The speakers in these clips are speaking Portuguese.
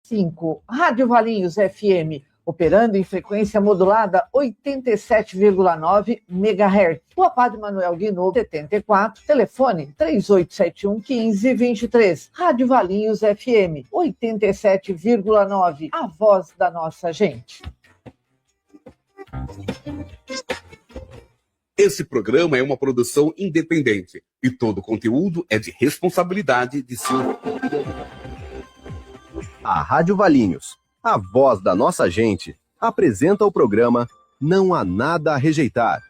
5. Rádio Valinhos FM, operando em frequência modulada 87,9 MHz. Rua Padre Manuel Guinaud, 74, telefone 3871-1523. Rádio Valinhos FM, 87,9, a voz da nossa gente. Esse programa é uma produção independente e todo o conteúdo é de responsabilidade de seu... A Rádio Valinhos, a voz da nossa gente, apresenta o programa Não Há Nada a Rejeitar.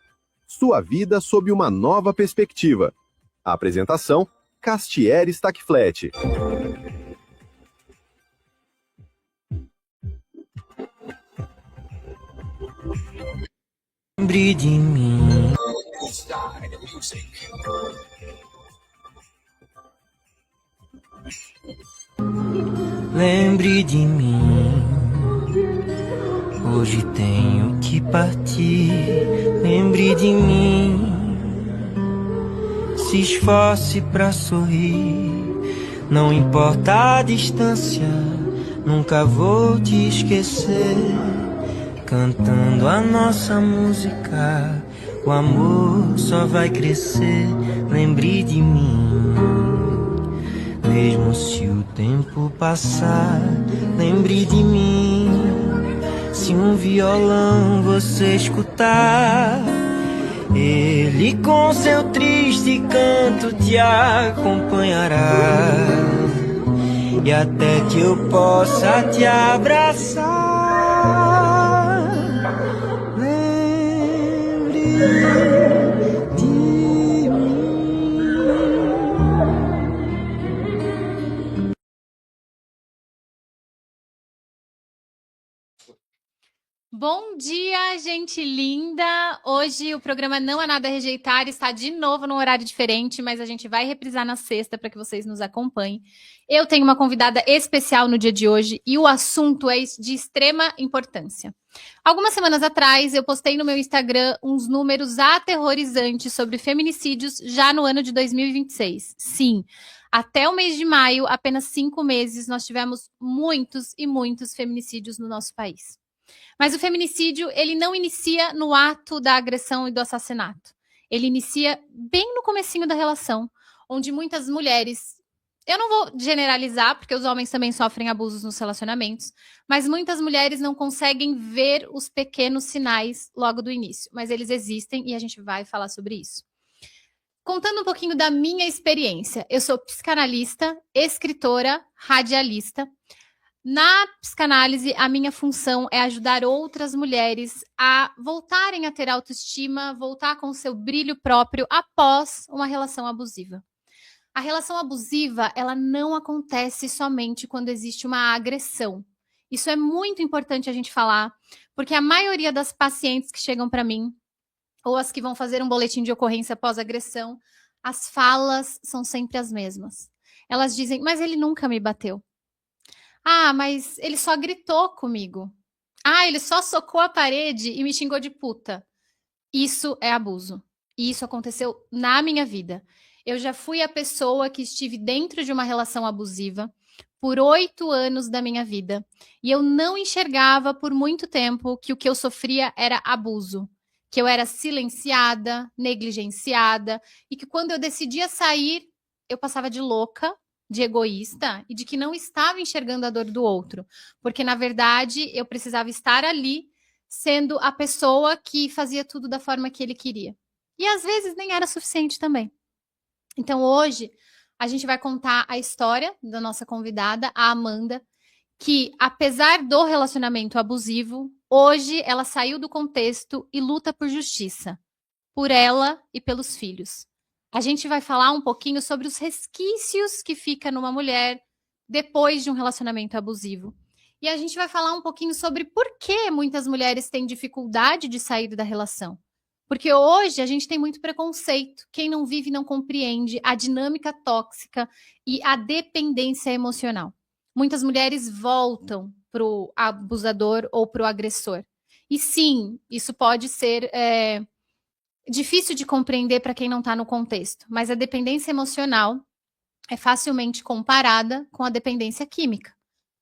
Sua vida sob uma nova perspectiva. A apresentação, Castieri Stackflat. Lembre de mim. Lembre de mim. Hoje tenho que partir. Lembre de mim. Se esforce pra sorrir. Não importa a distância, nunca vou te esquecer. Cantando a nossa música, o amor só vai crescer. Lembre de mim. Mesmo se o tempo passar, lembre de mim. Se um violão você escutar, ele com seu triste canto te acompanhará. E até que eu possa te abraçar, bom dia, gente linda! Hoje o programa Não Há Nada a Rejeitar está de novo num horário diferente, mas a gente vai reprisar na sexta para que vocês nos acompanhem. Eu tenho uma convidada especial no dia de hoje e o assunto é de extrema importância. Algumas semanas atrás eu postei no meu Instagram uns números aterrorizantes sobre feminicídios já no ano de 2026. Sim, até o mês de maio, apenas 5 meses, nós tivemos muitos e muitos feminicídios no nosso país. Mas o feminicídio, ele não inicia no ato da agressão e do assassinato. Ele inicia bem no comecinho da relação, onde muitas mulheres, eu não vou generalizar, porque os homens também sofrem abusos nos relacionamentos, mas muitas mulheres não conseguem ver os pequenos sinais logo do início, mas eles existem e a gente vai falar sobre isso. Contando um pouquinho da minha experiência, eu sou psicanalista, escritora, radialista. Na psicanálise, a minha função é ajudar outras mulheres a voltarem a ter autoestima, voltar com o seu brilho próprio após uma relação abusiva. A relação abusiva, ela não acontece somente quando existe uma agressão. Isso é muito importante a gente falar, porque a maioria das pacientes que chegam para mim, ou as que vão fazer um boletim de ocorrência após agressão, as falas são sempre as mesmas. Elas dizem, mas ele nunca me bateu. Ah, mas ele só gritou comigo. Ah, ele só socou a parede e me xingou de puta. Isso é abuso. E isso aconteceu na minha vida. Eu já fui a pessoa que estive dentro de uma relação abusiva por 8 anos da minha vida. E eu não enxergava por muito tempo que o que eu sofria era abuso. Que eu era silenciada, negligenciada. E que quando eu decidia sair, eu passava de louca, de egoísta e de que não estava enxergando a dor do outro. Porque, na verdade, eu precisava estar ali sendo a pessoa que fazia tudo da forma que ele queria. E, às vezes, nem era suficiente também. Então, hoje, a gente vai contar a história da nossa convidada, a Amanda, que, apesar do relacionamento abusivo, hoje ela saiu do contexto e luta por justiça. Por ela e pelos filhos. A gente vai falar um pouquinho sobre os resquícios que fica numa mulher depois de um relacionamento abusivo. E a gente vai falar um pouquinho sobre por que muitas mulheres têm dificuldade de sair da relação. Porque hoje a gente tem muito preconceito. Quem não vive não compreende a dinâmica tóxica e a dependência emocional. Muitas mulheres voltam para o abusador ou para o agressor. E sim, isso pode ser difícil de compreender para quem não está no contexto, mas a dependência emocional é facilmente comparada com a dependência química.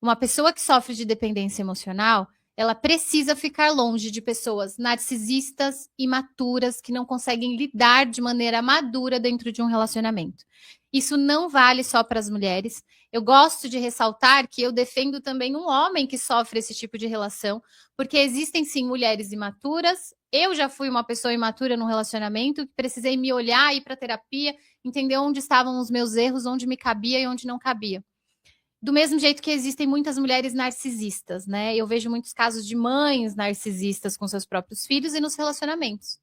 Uma pessoa que sofre de dependência emocional, ela precisa ficar longe de pessoas narcisistas, imaturas, que não conseguem lidar de maneira madura dentro de um relacionamento. Isso não vale só para as mulheres. Eu gosto de ressaltar que eu defendo também um homem que sofre esse tipo de relação, porque existem sim mulheres imaturas. Eu já fui uma pessoa imatura num relacionamento, que precisei me olhar, ir para terapia, entender onde estavam os meus erros, onde me cabia e onde não cabia. Do mesmo jeito que existem muitas mulheres narcisistas, né? Eu vejo muitos casos de mães narcisistas com seus próprios filhos e nos relacionamentos.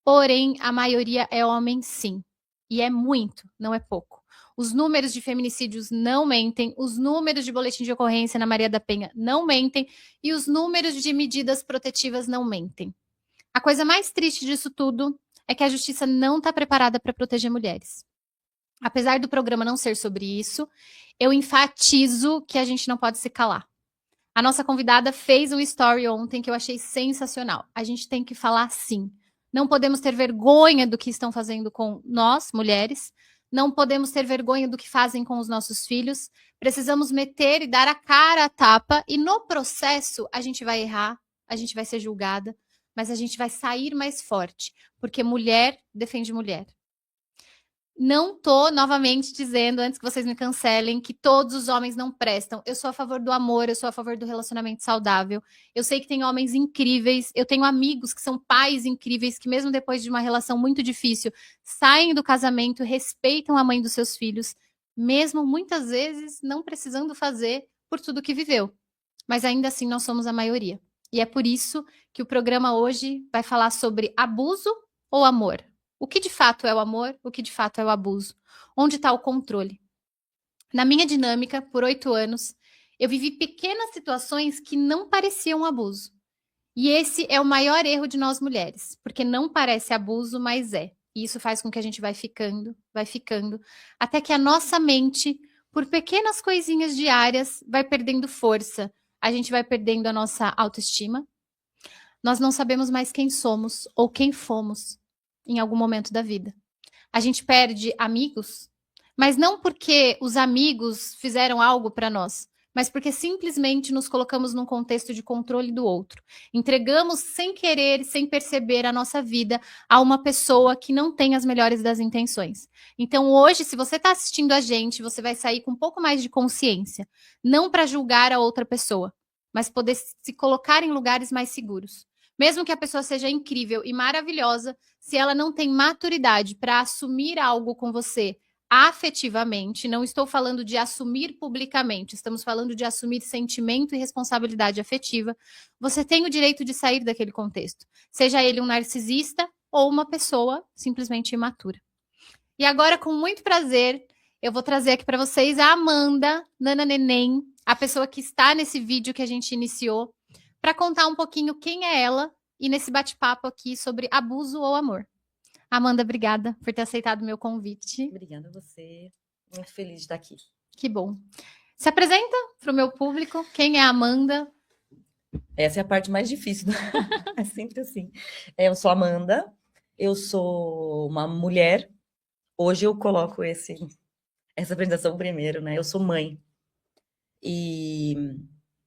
Porém, a maioria é homem, sim. E é muito, não é pouco. Os números de feminicídios não mentem, os números de boletim de ocorrência na Maria da Penha não mentem, e os números de medidas protetivas não mentem. A coisa mais triste disso tudo é que a justiça não está preparada para proteger mulheres. Apesar do programa não ser sobre isso, eu enfatizo que a gente não pode se calar. A nossa convidada fez um story ontem que eu achei sensacional. A gente tem que falar sim. Não podemos ter vergonha do que estão fazendo com nós, mulheres. Não podemos ter vergonha do que fazem com os nossos filhos. Precisamos meter e dar a cara à tapa. E no processo, a gente vai errar, a gente vai ser julgada, mas a gente vai sair mais forte, porque mulher defende mulher. Não tô novamente dizendo, antes que vocês me cancelem, que todos os homens não prestam. Eu sou a favor do amor, eu sou a favor do relacionamento saudável. Eu sei que tem homens incríveis, eu tenho amigos que são pais incríveis, que mesmo depois de uma relação muito difícil, saem do casamento, respeitam a mãe dos seus filhos, mesmo muitas vezes não precisando fazer por tudo que viveu. Mas ainda assim nós somos a maioria. E é por isso que o programa hoje vai falar sobre abuso ou amor. O que de fato é o amor, o que de fato é o abuso? Onde está o controle? Na minha dinâmica, por 8 anos, eu vivi pequenas situações que não pareciam abuso. E esse é o maior erro de nós mulheres, porque não parece abuso, mas é. E isso faz com que a gente vai ficando, até que a nossa mente, por pequenas coisinhas diárias, vai perdendo força. A gente vai perdendo a nossa autoestima. Nós não sabemos mais quem somos ou quem fomos em algum momento da vida. A gente perde amigos, mas não porque os amigos fizeram algo para nós, mas porque simplesmente nos colocamos num contexto de controle do outro. Entregamos sem querer, sem perceber a nossa vida a uma pessoa que não tem as melhores das intenções. Então hoje, se você está assistindo a gente, você vai sair com um pouco mais de consciência, não para julgar a outra pessoa, mas poder se colocar em lugares mais seguros. Mesmo que a pessoa seja incrível e maravilhosa, se ela não tem maturidade para assumir algo com você afetivamente, não estou falando de assumir publicamente, estamos falando de assumir sentimento e responsabilidade afetiva, você tem o direito de sair daquele contexto, seja ele um narcisista ou uma pessoa simplesmente imatura. E agora, com muito prazer, eu vou trazer aqui para vocês a Amanda Nana Neném, a pessoa que está nesse vídeo que a gente iniciou, para contar um pouquinho quem é ela e nesse bate-papo aqui sobre abuso ou amor. Amanda, obrigada por ter aceitado o meu convite. Obrigada a você. Muito feliz de estar aqui. Que bom. Se apresenta para o meu público. Quem é a Amanda? Essa é a parte mais difícil. É sempre assim. Eu sou a Amanda. Eu sou uma mulher. Hoje eu coloco essa apresentação primeiro, né? Eu sou mãe. E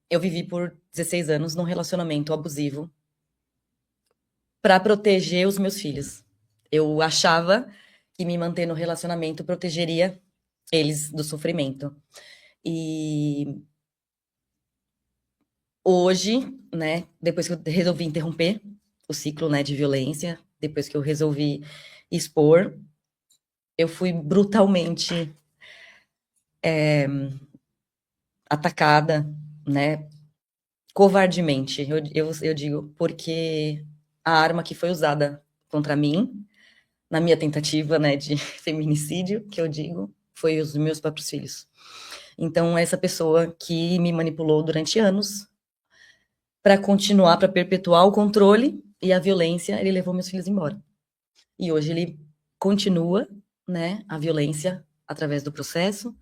eu vivi por 16 anos num relacionamento abusivo para proteger os meus filhos. Eu achava que me manter no relacionamento protegeria eles do sofrimento. E hoje, né, depois que eu resolvi interromper o ciclo, né, de violência, depois que eu resolvi expor, eu fui brutalmente atacada, né, covardemente, eu digo, porque a arma que foi usada contra mim, na minha tentativa, né, de feminicídio, que eu digo, foi os meus próprios filhos. Então, essa pessoa que me manipulou durante anos para continuar, para perpetuar o controle e a violência, ele levou meus filhos embora. E hoje ele continua, né, a violência através do processo,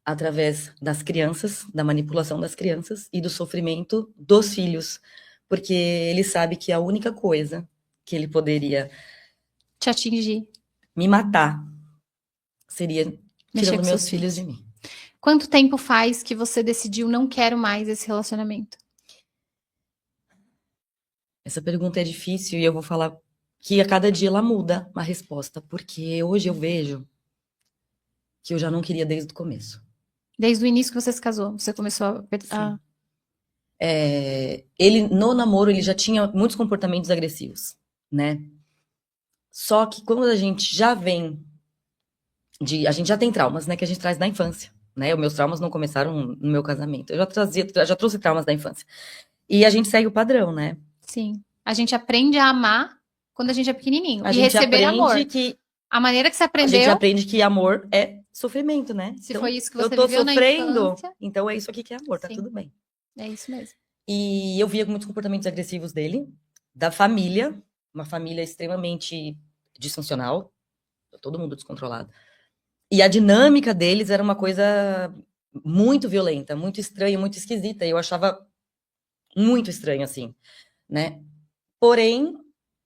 através das crianças, da manipulação das crianças e do sofrimento dos filhos, porque ele sabe que a única coisa que ele poderia te atingir, me matar, seria mexer tirando com meus seus filhos de mim. Quanto tempo faz que você decidiu não quero mais esse relacionamento? Essa pergunta é difícil e eu vou falar que a cada dia ela muda a resposta, porque hoje eu vejo que eu já não queria desde o começo. Desde o início que você se casou, você começou a... Ele, no namoro, ele já tinha muitos comportamentos agressivos, né? Só que quando a gente já vem a gente já tem traumas, né, que a gente traz da infância, né? Os meus traumas não começaram no meu casamento. Eu já trouxe traumas da infância. E a gente segue o padrão, né? Sim. A gente aprende a amar quando a gente é pequenininho. A E gente receber aprende amor. que A maneira que você a aprendeu, gente aprende que amor é sofrimento, né? se Então, foi isso que eu você tô viveu na sofrendo, infância, então é isso aqui que é amor, tá Sim. tudo bem. é isso mesmo. E eu via muitos comportamentos agressivos dele, da família, uma família extremamente disfuncional, todo mundo descontrolado. E a dinâmica deles era uma coisa muito violenta, muito estranha, muito esquisita. E eu achava muito estranho, assim, né? Porém,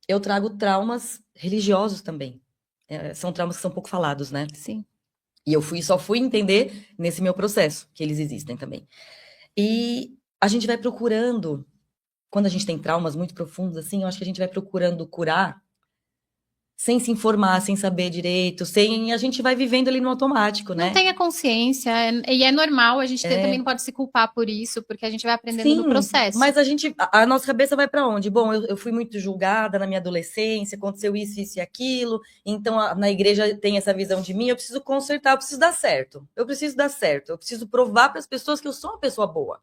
eu trago traumas religiosos também. São traumas que são pouco falados, né? Sim. E eu só fui entender nesse meu processo que eles existem também. E a gente vai procurando, quando a gente tem traumas muito profundos, assim, eu acho que a gente vai procurando curar sem se informar, sem saber direito, a gente vai vivendo ali no automático, né? Não tenha consciência, e é normal, a gente também não pode se culpar por isso, porque a gente vai aprendendo no processo. Mas a nossa cabeça vai para onde? Bom, eu fui muito julgada na minha adolescência, aconteceu isso e aquilo, então na igreja tem essa visão de mim, eu preciso consertar, eu preciso dar certo, eu preciso provar para as pessoas que eu sou uma pessoa boa.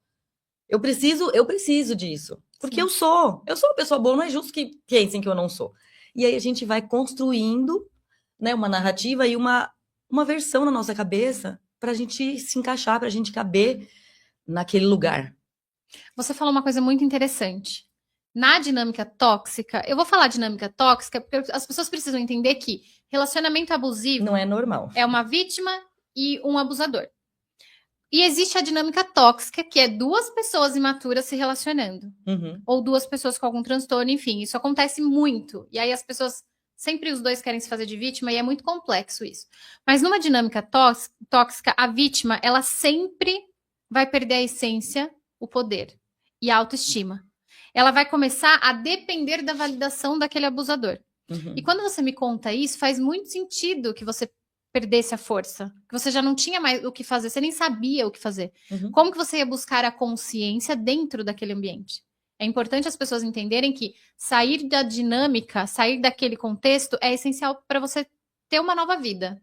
Eu preciso disso, porque eu sou uma pessoa boa, não é justo que pensem que eu não sou. E aí a gente vai construindo, né, uma narrativa e uma versão na nossa cabeça para a gente se encaixar, para a gente caber naquele lugar. Você falou uma coisa muito interessante. Na dinâmica tóxica, eu vou falar dinâmica tóxica porque as pessoas precisam entender que relacionamento abusivo Não é normal. é uma vítima e um abusador. E existe a dinâmica tóxica, que é duas pessoas imaturas se relacionando. Uhum. Ou duas pessoas com algum transtorno, enfim. Isso acontece muito. E aí as pessoas, sempre os dois querem se fazer de vítima, e é muito complexo isso. Mas numa dinâmica tóxica, a vítima, ela sempre vai perder a essência, o poder e a autoestima. Ela vai começar a depender da validação daquele abusador. Uhum. E quando você me conta isso, faz muito sentido que você perdesse a força, que você já não tinha mais o que fazer, você nem sabia o que fazer. Uhum. Como que você ia buscar a consciência dentro daquele ambiente? É importante as pessoas entenderem que sair da dinâmica, sair daquele contexto é essencial para você ter uma nova vida.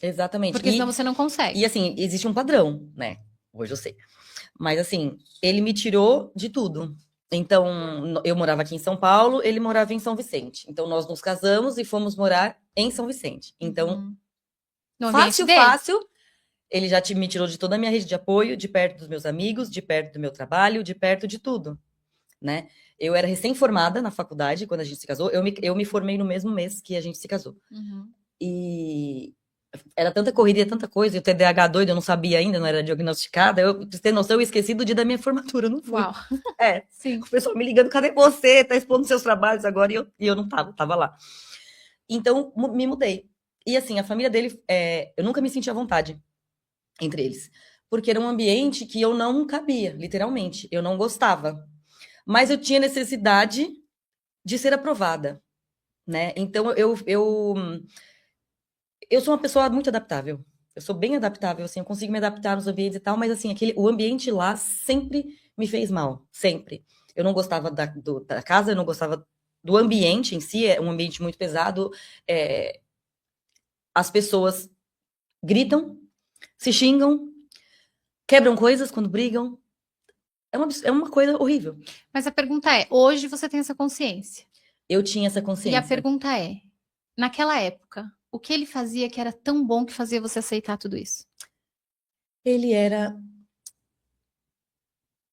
Exatamente. Porque senão você não consegue. E assim, existe um padrão, né? Hoje eu sei. Mas assim, ele me tirou de tudo. Então, eu morava aqui em São Paulo, ele morava em São Vicente. Então, nós nos casamos e fomos morar em São Vicente. Então, fácil, ele já me tirou de toda a minha rede de apoio, de perto dos meus amigos, de perto do meu trabalho, de perto de tudo, né? Eu era recém-formada na faculdade quando a gente se casou. Eu me formei no mesmo mês que a gente se casou. Uhum. E era tanta correria, tanta coisa. E o TDAH doido, eu não sabia ainda, não era diagnosticada. Eu, pra ter noção, eu esqueci do dia da minha formatura, não fui. Uau. Sim. O pessoal me ligando, cadê você? Tá expondo seus trabalhos agora. E eu não tava lá. Então, me mudei. E assim, a família dele, eu nunca me senti à vontade entre eles. Porque era um ambiente que eu não cabia, literalmente. Eu não gostava. Mas eu tinha necessidade de ser aprovada, né? Então, eu sou uma pessoa muito adaptável. Eu sou bem adaptável, assim, eu consigo me adaptar nos ambientes e tal, mas assim, o ambiente lá sempre me fez mal, sempre. Eu não gostava da casa, eu não gostava do ambiente em si, é um ambiente muito pesado. As pessoas gritam, se xingam, quebram coisas quando brigam. É uma coisa horrível. Mas a pergunta é, hoje você tem essa consciência? Eu tinha essa E consciência. a pergunta é, naquela época, o que ele fazia que era tão bom que fazia você aceitar tudo isso? Ele era...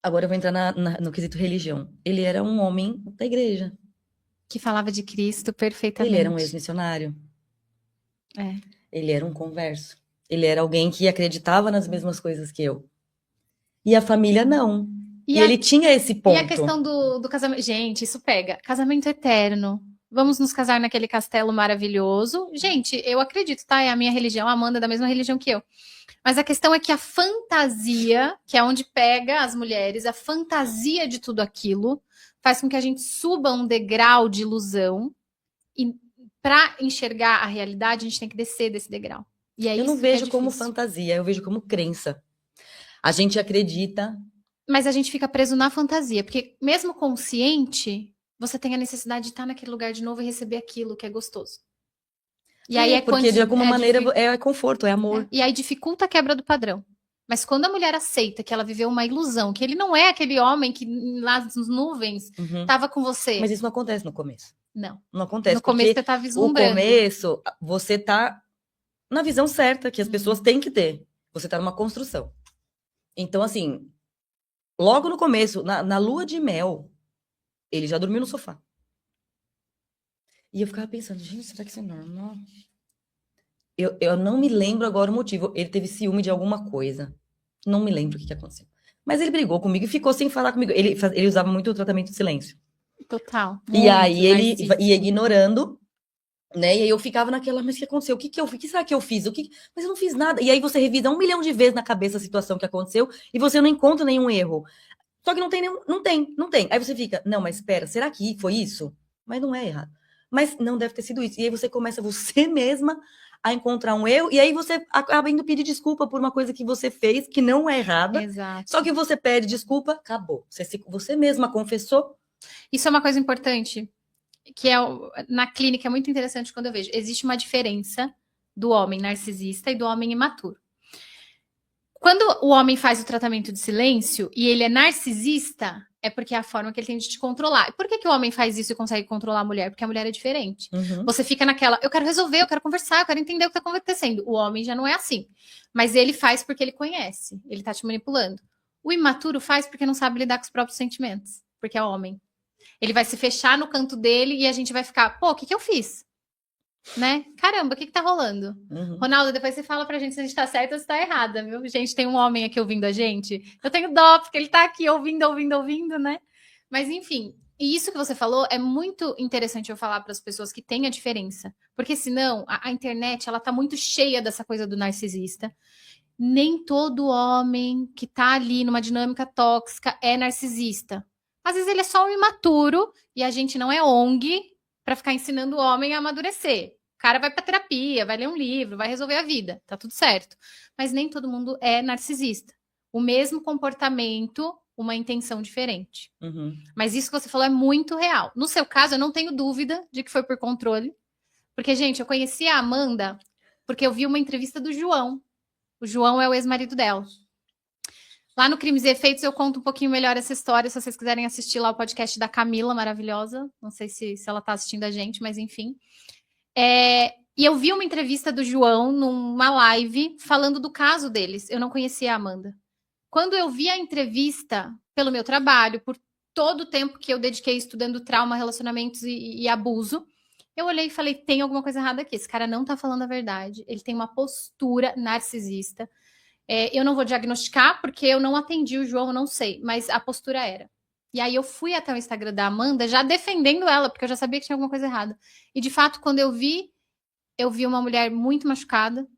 Agora eu vou entrar no quesito religião. Ele era um homem da igreja. Que falava de Cristo perfeitamente. Ele era um ex-missionário. Ele era um converso. Ele era alguém que acreditava nas mesmas coisas que eu. E a família não. E ele tinha esse ponto. E a questão do casamento... Gente, isso pega. Casamento eterno. vamos nos casar naquele castelo maravilhoso. Gente, eu acredito, tá? É a minha religião, a Amanda é da mesma religião que eu. Mas a questão é que a fantasia, que é onde pega as mulheres, a fantasia de tudo aquilo, faz com que a gente suba um degrau de ilusão. E para enxergar a realidade, a gente tem que descer desse degrau. E é Eu não isso que é vejo como difícil. fantasia, eu vejo como crença. A gente acredita. Mas a gente fica preso na fantasia, porque mesmo consciente, você tem a necessidade de estar naquele lugar de novo e receber aquilo que é gostoso. E aí porque quando de alguma maneira é conforto, é amor. E aí dificulta a quebra do padrão. Mas quando a mulher aceita que ela viveu uma ilusão, que ele não é aquele homem que lá nas nuvens estava com você. Mas isso não acontece no começo. Não. Não acontece. No começo porque você tá vislumbrando. O começo, você tá na visão certa que as pessoas têm que ter. Você tá numa construção. Então, assim, logo no começo, na lua de mel, ele já dormiu no sofá. E eu ficava pensando, gente, será que isso é normal? Eu não me lembro agora o motivo. Ele teve ciúme de alguma coisa. Não me lembro o que aconteceu. Mas ele brigou comigo e ficou sem falar comigo. Ele usava muito o tratamento de silêncio. Total. E aí ele ia ignorando, né? E aí eu ficava naquela, mas o que aconteceu? O que eu fiz? O que será que eu fiz? Mas eu não fiz nada. E aí você revisa 1 milhão de vezes na cabeça a situação que aconteceu e você não encontra nenhum erro. Só que não tem. Aí você fica, não, mas espera, será que foi isso? Mas não é errado. Mas não deve ter sido isso. E aí você começa você mesma a encontrar um erro, e aí você acaba indo pedir desculpa por uma coisa que você fez, que não é errada. Exato. Só que você pede desculpa, acabou. Você mesma confessou. Isso é uma coisa importante, que na clínica é muito interessante quando eu vejo. Existe uma diferença do homem narcisista e do homem imaturo. Quando o homem faz o tratamento de silêncio e ele é narcisista, é porque é a forma que ele tem de te controlar. E por que o homem faz isso e consegue controlar a mulher? Porque a mulher é diferente. Você fica naquela, eu quero resolver, eu quero conversar, eu quero entender o que está acontecendo. O homem já não é assim. Mas ele faz porque ele conhece, ele está te manipulando. O imaturo faz porque não sabe lidar com os próprios sentimentos, porque é homem. Ele vai se fechar no canto dele e a gente vai ficar, pô, o que eu fiz? Né? Caramba, o que tá rolando? Ronaldo, depois você fala pra gente se a gente tá certo ou se tá errada, viu? Gente, tem um homem aqui ouvindo a gente. Eu tenho dó, porque ele tá aqui ouvindo, né? Mas enfim, e isso que você falou é muito interessante eu falar para as pessoas que tem a diferença. Porque senão, a internet, ela tá muito cheia dessa coisa do narcisista. Nem todo homem que tá ali numa dinâmica tóxica é narcisista. Às vezes ele é só um imaturo e a gente não é ONG para ficar ensinando o homem a amadurecer. O cara vai para terapia, vai ler um livro, vai resolver a vida, tá tudo certo. Mas nem todo mundo é narcisista. O mesmo comportamento, uma intenção diferente. Mas isso que você falou é muito real. No seu caso, eu não tenho dúvida de que foi por controle. Porque, gente, eu conheci a Amanda porque eu vi uma entrevista do João. O João é o ex-marido dela. Lá no Crimes e Efeitos eu conto um pouquinho melhor essa história, se vocês quiserem assistir lá o podcast da Camila, maravilhosa. Não sei se ela tá assistindo a gente, mas enfim. E eu vi uma entrevista do João numa live falando do caso deles. Eu não conhecia a Amanda. Quando eu vi a entrevista pelo meu trabalho, por todo o tempo que eu dediquei estudando trauma, relacionamentos e abuso, eu olhei e falei, tem alguma coisa errada aqui. Esse cara não tá falando a verdade. Ele tem uma postura narcisista. Eu não vou diagnosticar, porque eu não atendi o João, eu não sei, mas a postura era. E aí eu fui até o Instagram da Amanda, já defendendo ela, porque eu já sabia que tinha alguma coisa errada. E de fato, quando eu vi uma mulher muito machucada,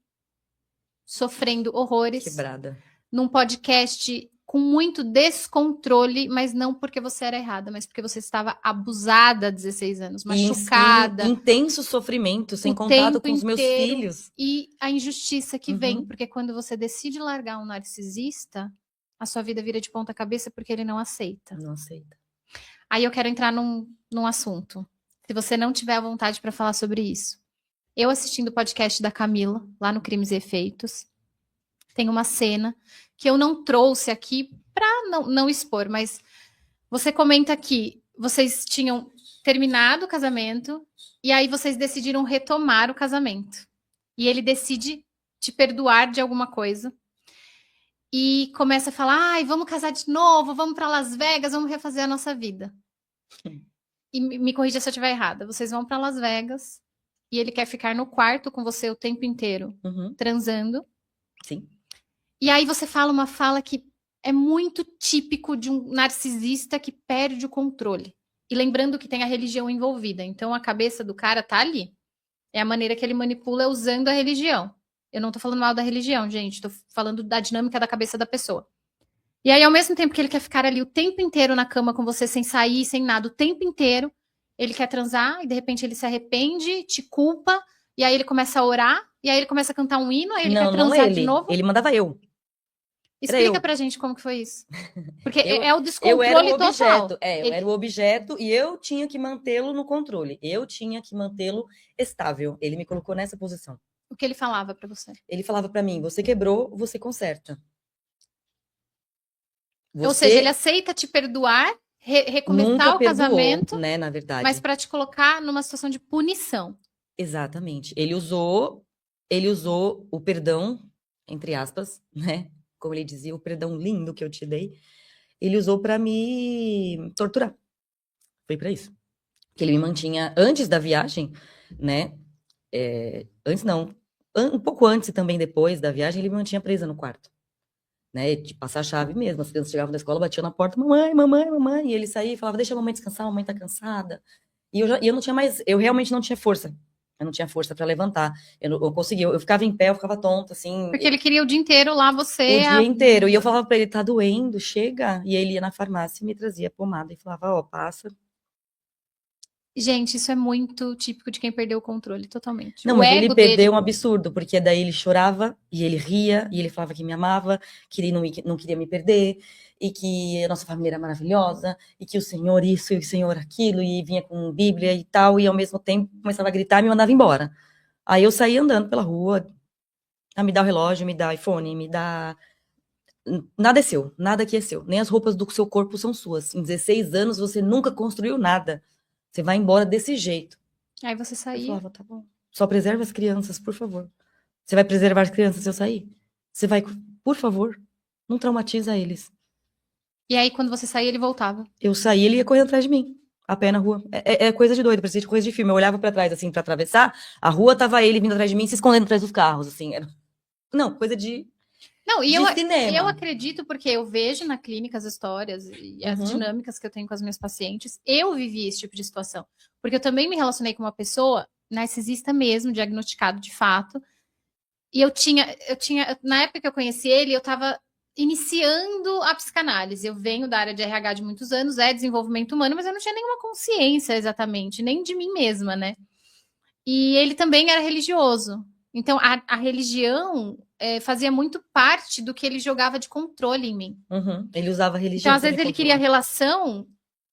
sofrendo horrores. Quebrada. Num podcast com muito descontrole, mas não porque você era errada, mas porque você estava abusada há 16 anos, machucada. Intenso sofrimento, sem contato com os meus filhos. E a injustiça que vem, porque quando você decide largar um narcisista, a sua vida vira de ponta cabeça porque ele não aceita. Não aceita. Aí eu quero entrar num assunto. Se você não tiver vontade para falar sobre isso. Eu assistindo o podcast da Camila, lá no Crimes e Efeitos, tem uma cena que eu não trouxe aqui para não expor, mas você comenta que vocês tinham terminado o casamento e aí vocês decidiram retomar o casamento. E ele decide te perdoar de alguma coisa e começa a falar, vamos casar de novo, vamos para Las Vegas, vamos refazer a nossa vida. E me corrija se eu estiver errada. Vocês vão para Las Vegas e ele quer ficar no quarto com você o tempo inteiro, transando. Sim. E aí você fala uma fala que é muito típico de um narcisista que perde o controle. E lembrando que tem a religião envolvida. Então, a cabeça do cara tá ali. É a maneira que ele manipula usando a religião. Eu não tô falando mal da religião, gente. Tô falando da dinâmica da cabeça da pessoa. E aí, ao mesmo tempo que ele quer ficar ali o tempo inteiro na cama com você, sem sair, sem nada, o tempo inteiro, ele quer transar e, de repente, ele se arrepende, te culpa, e aí ele começa a orar, e aí ele começa a cantar um hino, aí ele quer Não, não transar de ele. novo. Ele mandava eu. Explica eu. pra gente como que foi isso. Porque Eu- é o Eu descontrole era o total. objeto. Eu Ele- era o objeto e eu tinha que mantê-lo no controle. Eu tinha que mantê-lo estável. Ele me colocou nessa posição. O que ele falava pra você? Ele falava pra mim: você quebrou, você conserta. Ou Você seja, ele aceita te perdoar, recomeçar nunca o perdoou, casamento, né, na verdade. mas pra te colocar numa situação de punição. Exatamente. Ele usou o perdão, entre aspas, né? Como ele dizia, o perdão lindo que eu te dei. Ele usou pra me torturar. Foi pra isso. Que ele me mantinha antes da viagem, né? Antes não, um pouco antes e também depois da viagem, ele me mantinha presa no quarto, né? De passar a chave mesmo. As crianças chegavam da escola, batiam na porta, mamãe, mamãe, mamãe, e ele saía e falava, deixa a mamãe descansar, a mamãe tá cansada. E eu não tinha mais, eu realmente não tinha força. Eu não tinha força para levantar. Eu conseguia, eu ficava em pé, eu ficava tonta, assim. Porque ele queria o dia inteiro lá você. O dia inteiro. E eu falava pra ele, tá doendo, chega. E ele ia na farmácia e me trazia pomada e falava, ó, passa. Gente, isso é muito típico de quem perdeu o controle totalmente. Não, O mas ego ele perdeu dele. um absurdo, porque daí ele chorava e ele ria e ele falava que me amava, que ele não queria me perder e que a nossa família era maravilhosa e que o Senhor isso e o Senhor aquilo e vinha com Bíblia e tal e ao mesmo tempo começava a gritar e me mandava embora. Aí eu saía andando pela rua, me dá o relógio, me dá iPhone, me dá... Nada é seu, nada aqui é seu. Nem as roupas do seu corpo são suas. Em 16 anos você nunca construiu nada. Você vai embora desse jeito. Aí você Eu saía. falava, tá bom. Só preserva as crianças, por favor. Você vai preservar as crianças se eu sair? Você vai, por favor, não traumatiza eles. E aí, quando você saía, ele voltava. Eu saí, ele ia correndo atrás de mim, a pé na rua. É coisa de doido, parecia coisa de filme. Eu olhava pra trás, assim, pra atravessar, a rua tava ele vindo atrás de mim, se escondendo atrás dos carros, assim. Não, coisa de... Não, e de cinema. eu acredito, porque eu vejo na clínica as histórias e as dinâmicas que eu tenho com as minhas pacientes. Eu vivi esse tipo de situação. Porque eu também me relacionei com uma pessoa narcisista mesmo, diagnosticado de fato. E eu tinha, na época que eu conheci ele, eu estava iniciando a psicanálise. Eu venho da área de RH de muitos anos, é desenvolvimento humano, mas eu não tinha nenhuma consciência exatamente, nem de mim mesma, né? E ele também era religioso. Então, a religião fazia muito parte do que ele jogava de controle em mim. Ele usava a religião. Então, às vezes, ele queria relação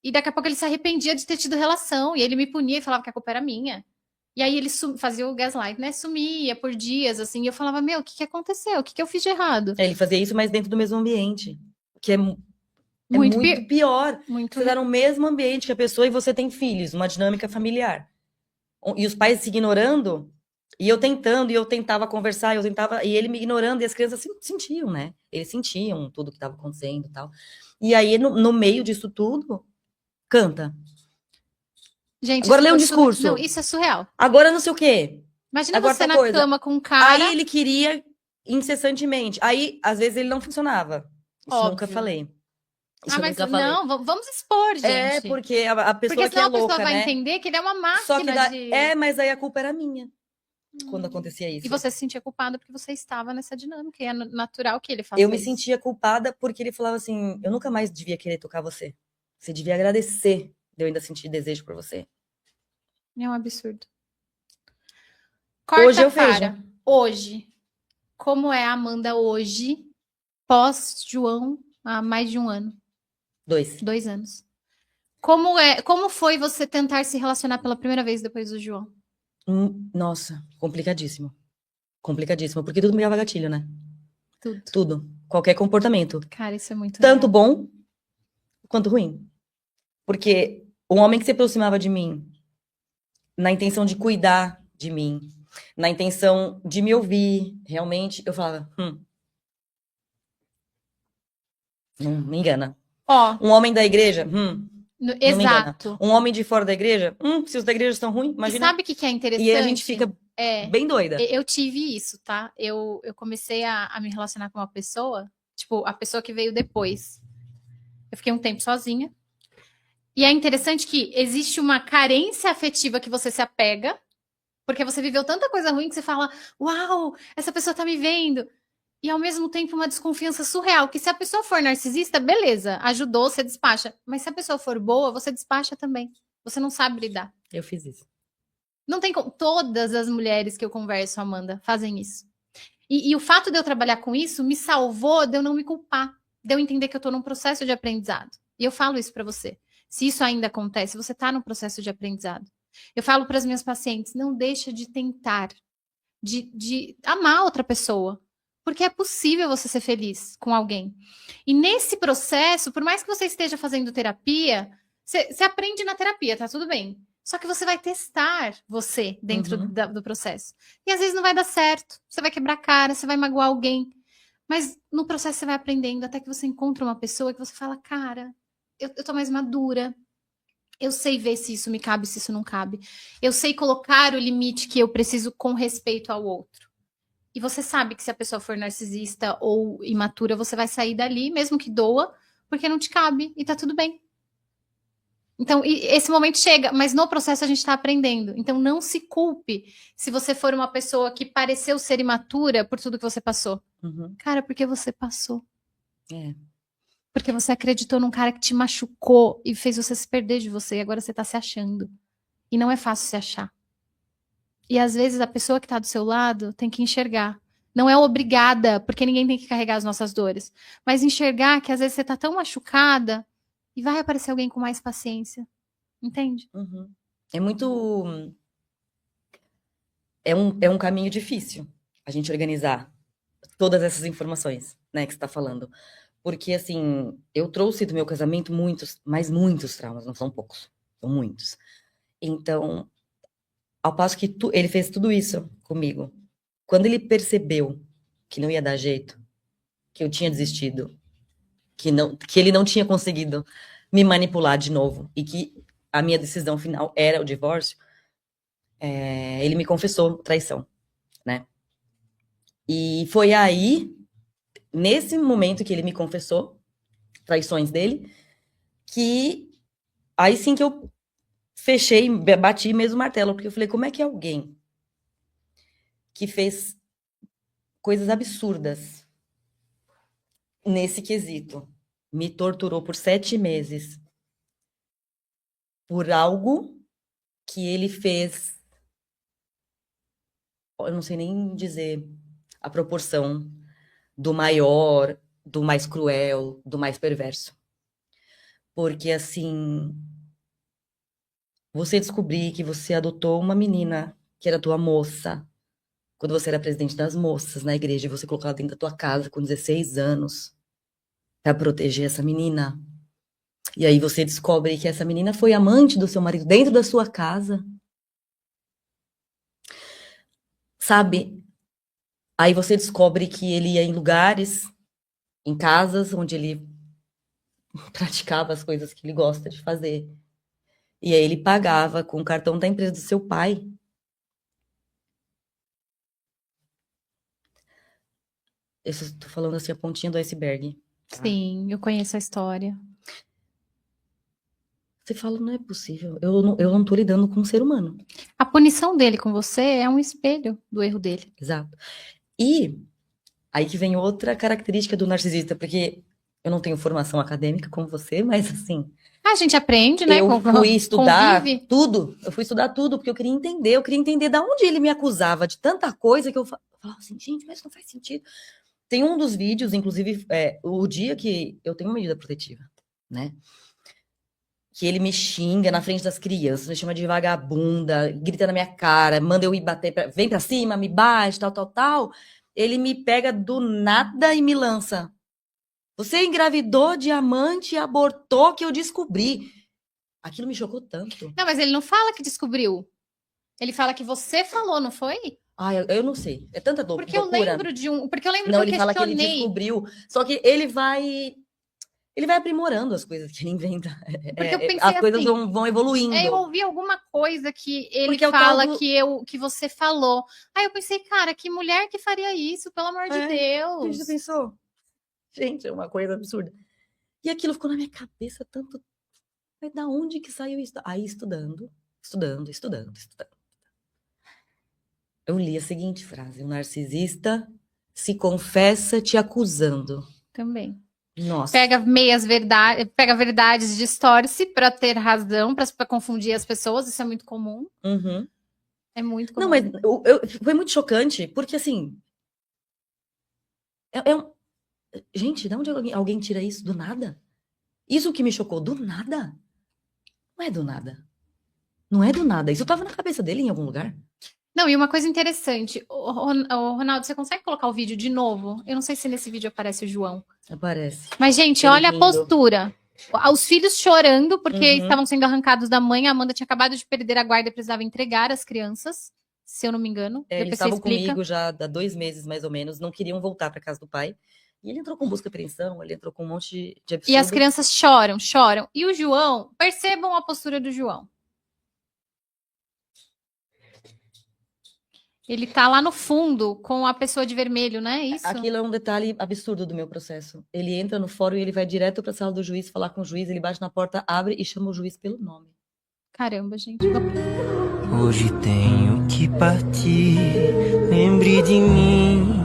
e daqui a pouco ele se arrependia de ter tido relação. E ele me punia e falava que a culpa era minha. E aí ele fazia o gaslight, né? Sumia por dias, assim. E eu falava, meu, o que aconteceu? O que eu fiz de errado? Ele fazia isso, mas dentro do mesmo ambiente. Que é Muito pior. Muito Você tá no mesmo ambiente que a pessoa e você tem filhos, uma dinâmica familiar. E os pais se ignorando, e eu tentava conversar, e ele me ignorando, e as crianças sentiam, né? Eles sentiam tudo que estava acontecendo e tal. E aí, no meio disso tudo, canta. Gente, agora lê um discurso. Não, isso é surreal. Agora não sei o quê. Imagina agora você na cama com um cara... Aí ele queria incessantemente. Aí, às vezes, ele não funcionava. Isso eu nunca falei. Mas não, vamos expor, gente. Porque a pessoa que é louca, a pessoa vai né? entender que ele é uma máquina Só que mas aí a culpa era minha. Quando acontecia isso. E você se sentia culpada porque você estava nessa dinâmica. E é natural que ele faça isso. Eu me sentia culpada porque ele falava assim, eu nunca mais devia querer tocar você. Você devia agradecer de eu ainda sentir desejo por você. É um absurdo. Corta hoje eu vejo. Hoje. Como é a Amanda hoje, pós-João, há mais de um ano? 2 anos. Como foi você tentar se relacionar pela primeira vez depois do João? Nossa, complicadíssimo. Complicadíssimo, porque tudo me dava gatilho, né? Tudo. Qualquer comportamento. Cara, isso é muito tanto real. Bom quanto ruim. Porque um homem que se aproximava de mim na intenção de cuidar de mim, na intenção de me ouvir, realmente, eu falava, não me engana. Um homem da igreja, exato. Um homem de fora da igreja, se os da igreja estão ruins, imagina. E sabe o que é interessante? E a gente fica bem doida. Eu tive isso, tá? Eu comecei a me relacionar com uma pessoa, tipo, a pessoa que veio depois. Eu fiquei um tempo sozinha. E é interessante que existe uma carência afetiva que você se apega, porque você viveu tanta coisa ruim que você fala, uau, essa pessoa tá me vendo. E ao mesmo tempo uma desconfiança surreal, que se a pessoa for narcisista, beleza, ajudou, você despacha. Mas se a pessoa for boa, você despacha também. Você não sabe lidar. Eu fiz isso. Não tem como. Todas as mulheres que eu converso, Amanda, fazem isso. E o fato de eu trabalhar com isso me salvou de eu não me culpar, de eu entender que eu tô num processo de aprendizado. E eu falo isso pra você. Se isso ainda acontece, você tá num processo de aprendizado. Eu falo para as minhas pacientes, não deixa de tentar, de amar outra pessoa. Porque é possível você ser feliz com alguém. E nesse processo, por mais que você esteja fazendo terapia, você aprende na terapia, tá tudo bem. Só que você vai testar você dentro do processo. E às vezes não vai dar certo. Você vai quebrar a cara, você vai magoar alguém. Mas no processo você vai aprendendo até que você encontra uma pessoa que você fala, cara, eu tô mais madura. Eu sei ver se isso me cabe, se isso não cabe. Eu sei colocar o limite que eu preciso com respeito ao outro. E você sabe que se a pessoa for narcisista ou imatura, você vai sair dali, mesmo que doa, porque não te cabe e tá tudo bem. Então, esse momento chega, mas no processo a gente tá aprendendo. Então, não se culpe se você for uma pessoa que pareceu ser imatura por tudo que você passou. Cara, porque você passou. É. Porque você acreditou num cara que te machucou e fez você se perder de você. E agora você tá se achando. E não é fácil se achar. E às vezes a pessoa que tá do seu lado tem que enxergar. Não é obrigada, porque ninguém tem que carregar as nossas dores. Mas enxergar que às vezes você tá tão machucada e vai aparecer alguém com mais paciência. Entende? É muito... É um caminho difícil a gente organizar todas essas informações, né, que você tá falando. Porque, assim, eu trouxe do meu casamento muitos traumas, não são poucos, são muitos. Então, ao passo que ele fez tudo isso comigo, quando ele percebeu que não ia dar jeito, que eu tinha desistido, que ele não tinha conseguido me manipular de novo e que a minha decisão final era o divórcio, ele me confessou traição, né? E foi aí, nesse momento que ele me confessou traições dele, que aí sim que eu fechei, bati mesmo o martelo, porque eu falei, como é que alguém que fez coisas absurdas nesse quesito me torturou por 7 meses por algo que ele fez, eu não sei nem dizer a proporção do maior, do mais cruel, do mais perverso. Porque, assim, você descobrir que você adotou uma menina que era tua moça, quando você era presidente das moças na igreja, e você colocou ela dentro da tua casa com 16 anos para proteger essa menina. E aí você descobre que essa menina foi amante do seu marido dentro da sua casa. Sabe? Aí você descobre que ele ia em lugares, em casas onde ele praticava as coisas que ele gosta de fazer. E aí ele pagava com o cartão da empresa do seu pai. Eu estou falando assim a pontinha do iceberg. Tá? Sim, eu conheço a história. Você fala, não é possível. Eu não tô lidando com um ser humano. A punição dele com você é um espelho do erro dele. Exato. E aí que vem outra característica do narcisista, porque eu não tenho formação acadêmica como você, mas assim, A gente aprende, né? eu fui estudar convive. tudo. Eu fui estudar tudo, porque eu queria entender de onde ele me acusava de tanta coisa que eu falava assim, gente, mas não faz sentido. Tem um dos vídeos, inclusive, o dia que eu tenho uma medida protetiva, né? Que ele me xinga na frente das crianças, me chama de vagabunda, grita na minha cara, manda eu ir bater, vem pra cima, me bate, tal. Ele me pega do nada e me lança. Você engravidou de amante e abortou, que eu descobri. Aquilo me chocou tanto. Não, mas ele não fala que descobriu. Ele fala que você falou, não foi? Ah, eu não sei. É tanta Porque eu loucura. lembro de um. Porque eu lembro Não, que eu ele fala que ele questionei. descobriu. Só que ele vai aprimorando as coisas que ele inventa. Porque eu pensei as coisas assim, vão evoluindo. Eu ouvi alguma coisa que ele Porque é o fala tal do- que você falou. Aí eu pensei, cara, que mulher que faria isso, pelo amor de Deus. Você pensou? Gente, é uma coisa absurda. E aquilo ficou na minha cabeça tanto Mas da onde que saiu isso? Aí estudando. Eu li a seguinte frase: o narcisista se confessa te acusando. Também. Nossa. Pega pega verdades, distorce para ter razão, para confundir as pessoas, isso é muito comum. Uhum. É muito comum. Não, mas foi muito chocante, porque assim. Gente, de onde alguém tira isso? Do nada? Isso que me chocou, do nada? Não é do nada. Não é do nada. Isso tava na cabeça dele em algum lugar. Não, e uma coisa interessante, Ronaldo, você consegue colocar o vídeo de novo? Eu não sei se nesse vídeo aparece o João. Aparece. Mas, gente, Ele olha a rindo. postura. Os filhos chorando porque Uhum. estavam sendo arrancados da mãe. A Amanda tinha acabado de perder a guarda e precisava entregar as crianças, se eu não me engano. Eles Depois você estavam explica. comigo já há 2 meses, mais ou menos. Não queriam voltar para casa do pai. E ele entrou com busca e apreensão, ele entrou com um monte de absurdo. E as crianças choram. E o João, percebam a postura do João. Ele tá lá no fundo com a pessoa de vermelho, né? Isso? Aquilo é um detalhe absurdo do meu processo. Ele entra no fórum e ele vai direto para a sala do juiz falar com o juiz, ele bate na porta, abre e chama o juiz pelo nome. Caramba, gente. Hoje tenho que partir, lembre de mim.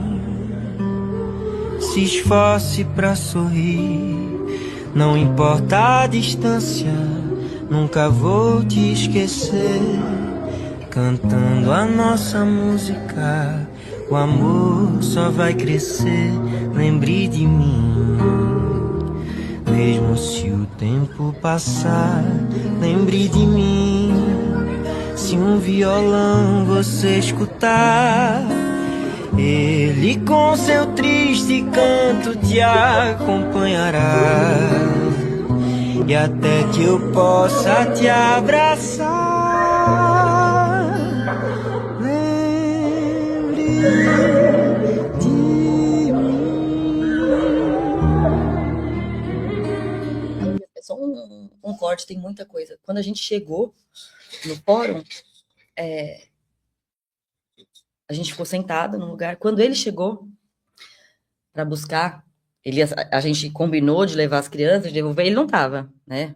Se esforce pra sorrir, não importa a distância, nunca vou te esquecer. Cantando a nossa música, o amor só vai crescer. Lembre de mim, mesmo se o tempo passar. Lembre de mim, se um violão você escutar, ele com seu triste canto te acompanhará. E até que eu possa te abraçar, de mim. É só um corte, tem muita coisa. Quando a gente chegou no fórum, a gente ficou sentada num lugar. Quando ele chegou para buscar, a gente combinou de levar as crianças, de devolver, ele não estava, né?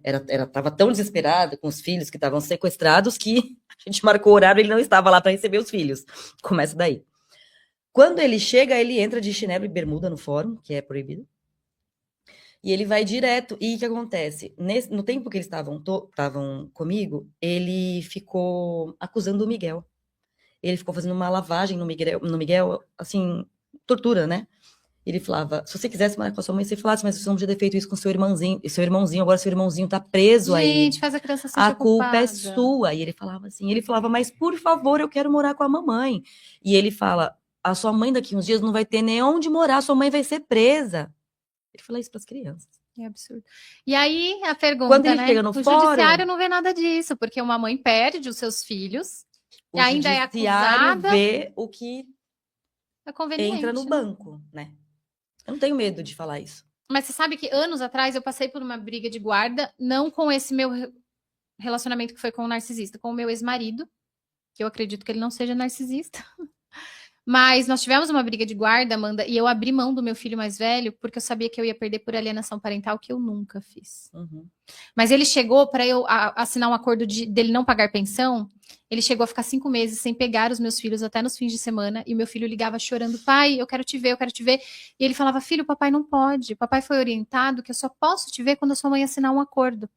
Tava tão desesperado com os filhos que estavam sequestrados que a gente marcou o horário e ele não estava lá para receber os filhos. Começa daí. Quando ele chega, ele entra de chinelo e bermuda no fórum, que é proibido. E ele vai direto. E o que acontece? No tempo que eles estavam comigo, ele ficou acusando o Miguel. Ele ficou fazendo uma lavagem no Miguel, assim, tortura, né? Ele falava, se você quisesse morar com a sua mãe, você falasse, mas você não podia ter feito isso com seu irmãozinho. E seu irmãozinho, agora seu irmãozinho tá preso aí. Gente, faz a criança sentir A culpa culpada. é sua. E ele falava assim, mas por favor, eu quero morar com a mamãe. E ele fala, a sua mãe daqui uns dias não vai ter nem onde morar, sua mãe vai ser presa. Ele fala isso para as crianças. É absurdo. E aí, a pergunta, Quando ele né? chega no o fórum, judiciário não vê nada disso, porque uma mãe perde os seus filhos e ainda é acusada. Vê o que é conveniente, entra no né? banco, né? Eu não tenho medo de falar isso. Mas você sabe que anos atrás eu passei por uma briga de guarda, não com esse meu relacionamento que foi com o narcisista, com o meu ex-marido, que eu acredito que ele não seja narcisista. Mas nós tivemos uma briga de guarda, Amanda, e eu abri mão do meu filho mais velho porque eu sabia que eu ia perder por alienação parental, que eu nunca fiz. Uhum. Mas ele chegou para eu assinar um acordo dele não pagar pensão. Ele chegou a ficar 5 meses sem pegar os meus filhos até nos fins de semana. E meu filho ligava chorando, pai, eu quero te ver, eu quero te ver. E ele falava, filho, papai não pode. Papai foi orientado que eu só posso te ver quando a sua mãe assinar um acordo.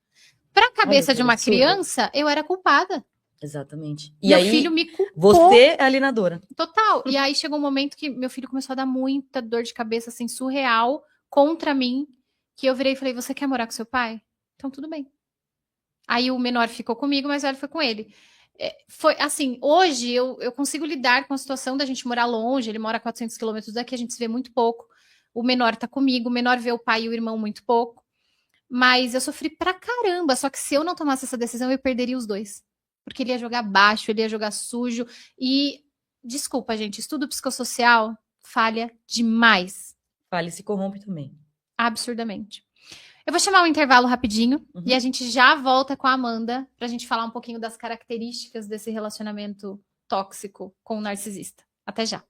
Para a cabeça de uma criança, eu era culpada. Exatamente. E meu filho me culpou. Você é alienadora. Total. E aí chegou um momento que meu filho começou a dar muita dor de cabeça, assim, surreal, contra mim, que eu virei e falei, você quer morar com seu pai? Então tudo bem. Aí o menor ficou comigo, mas o velho foi com ele. Foi assim, hoje eu consigo lidar com a situação da gente morar longe, ele mora a 400 quilômetros daqui, a gente se vê muito pouco. O menor tá comigo, o menor vê o pai e o irmão muito pouco. Mas eu sofri pra caramba, só que se eu não tomasse essa decisão, eu perderia os dois. Porque ele ia jogar baixo, ele ia jogar sujo. E, desculpa, gente, estudo psicossocial falha demais. Falha e se corrompe também. Absurdamente. Eu vou chamar um intervalo rapidinho e a gente já volta com a Amanda pra gente falar um pouquinho das características desse relacionamento tóxico com o narcisista. Até já.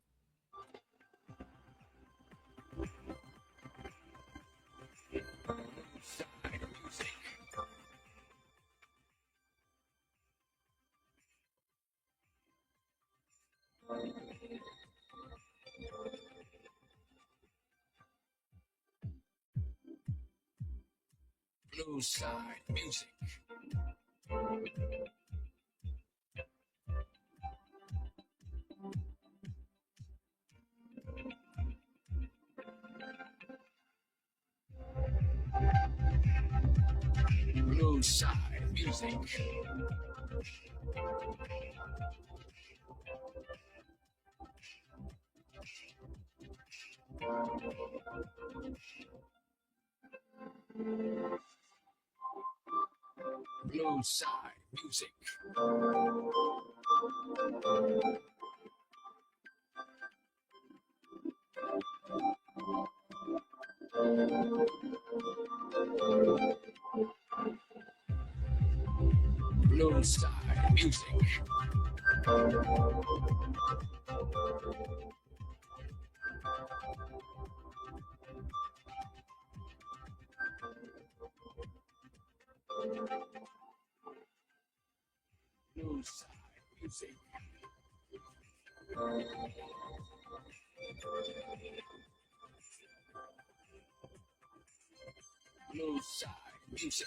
Blue Side Music. Blue Side Music. Blue Side Music. Blue Side Music. Blue Side Music.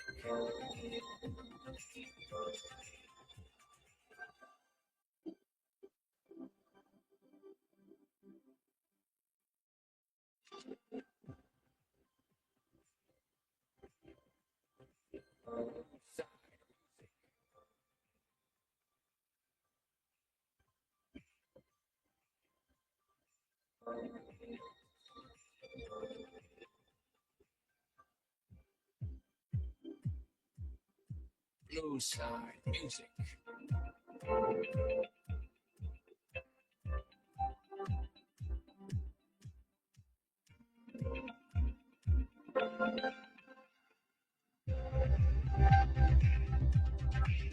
Blue Side Music. Blue Side Music.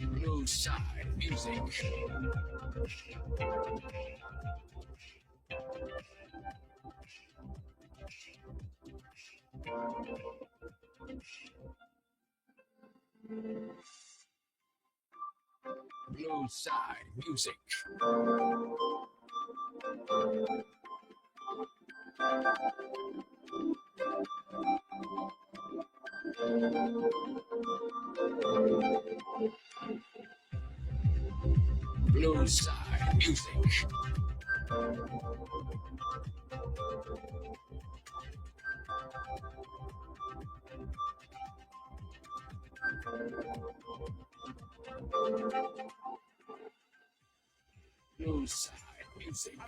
Blue Side Music. Blue Side Music. Blue Side Music. Blue Side Music.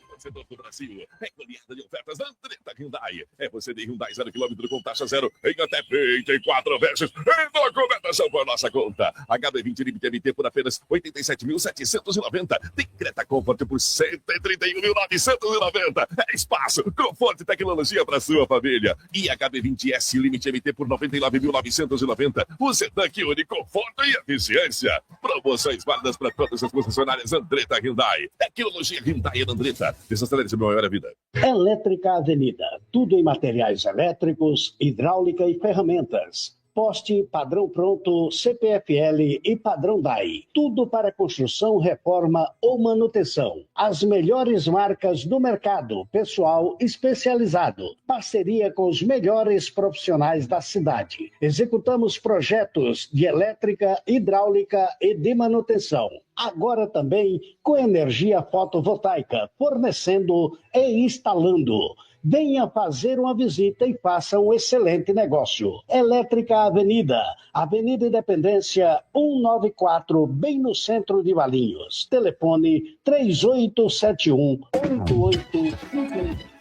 Torcedor do Brasil, é goleada de ofertas da Andretta Hyundai. É você de Hyundai 0 km com taxa zero em até 24 vezes. Em documentação por nossa conta. HB20 Limite MT por apenas 87.790. Tem Creta Comfort por 131.990. É espaço, conforto e tecnologia para sua família. E HB20S Limite MT por 99.990. O sedã que une conforto e eficiência. Promoções válidas para todas as concessionárias Andretta Hyundai. Tecnologia Hyundai e Andretta. Desacelere-se, meu maior vida. Elétrica Avenida. Tudo em materiais elétricos, hidráulica e ferramentas. Poste, padrão pronto, CPFL e padrão DAI. Tudo para construção, reforma ou manutenção. As melhores marcas do mercado, pessoal especializado. Parceria com os melhores profissionais da cidade. Executamos projetos de elétrica, hidráulica e de manutenção. Agora também com energia fotovoltaica, fornecendo e instalando. Venha fazer uma visita e faça um excelente negócio. Elétrica Avenida, Avenida Independência 194, bem no centro de Valinhos. Telefone 3871-8858.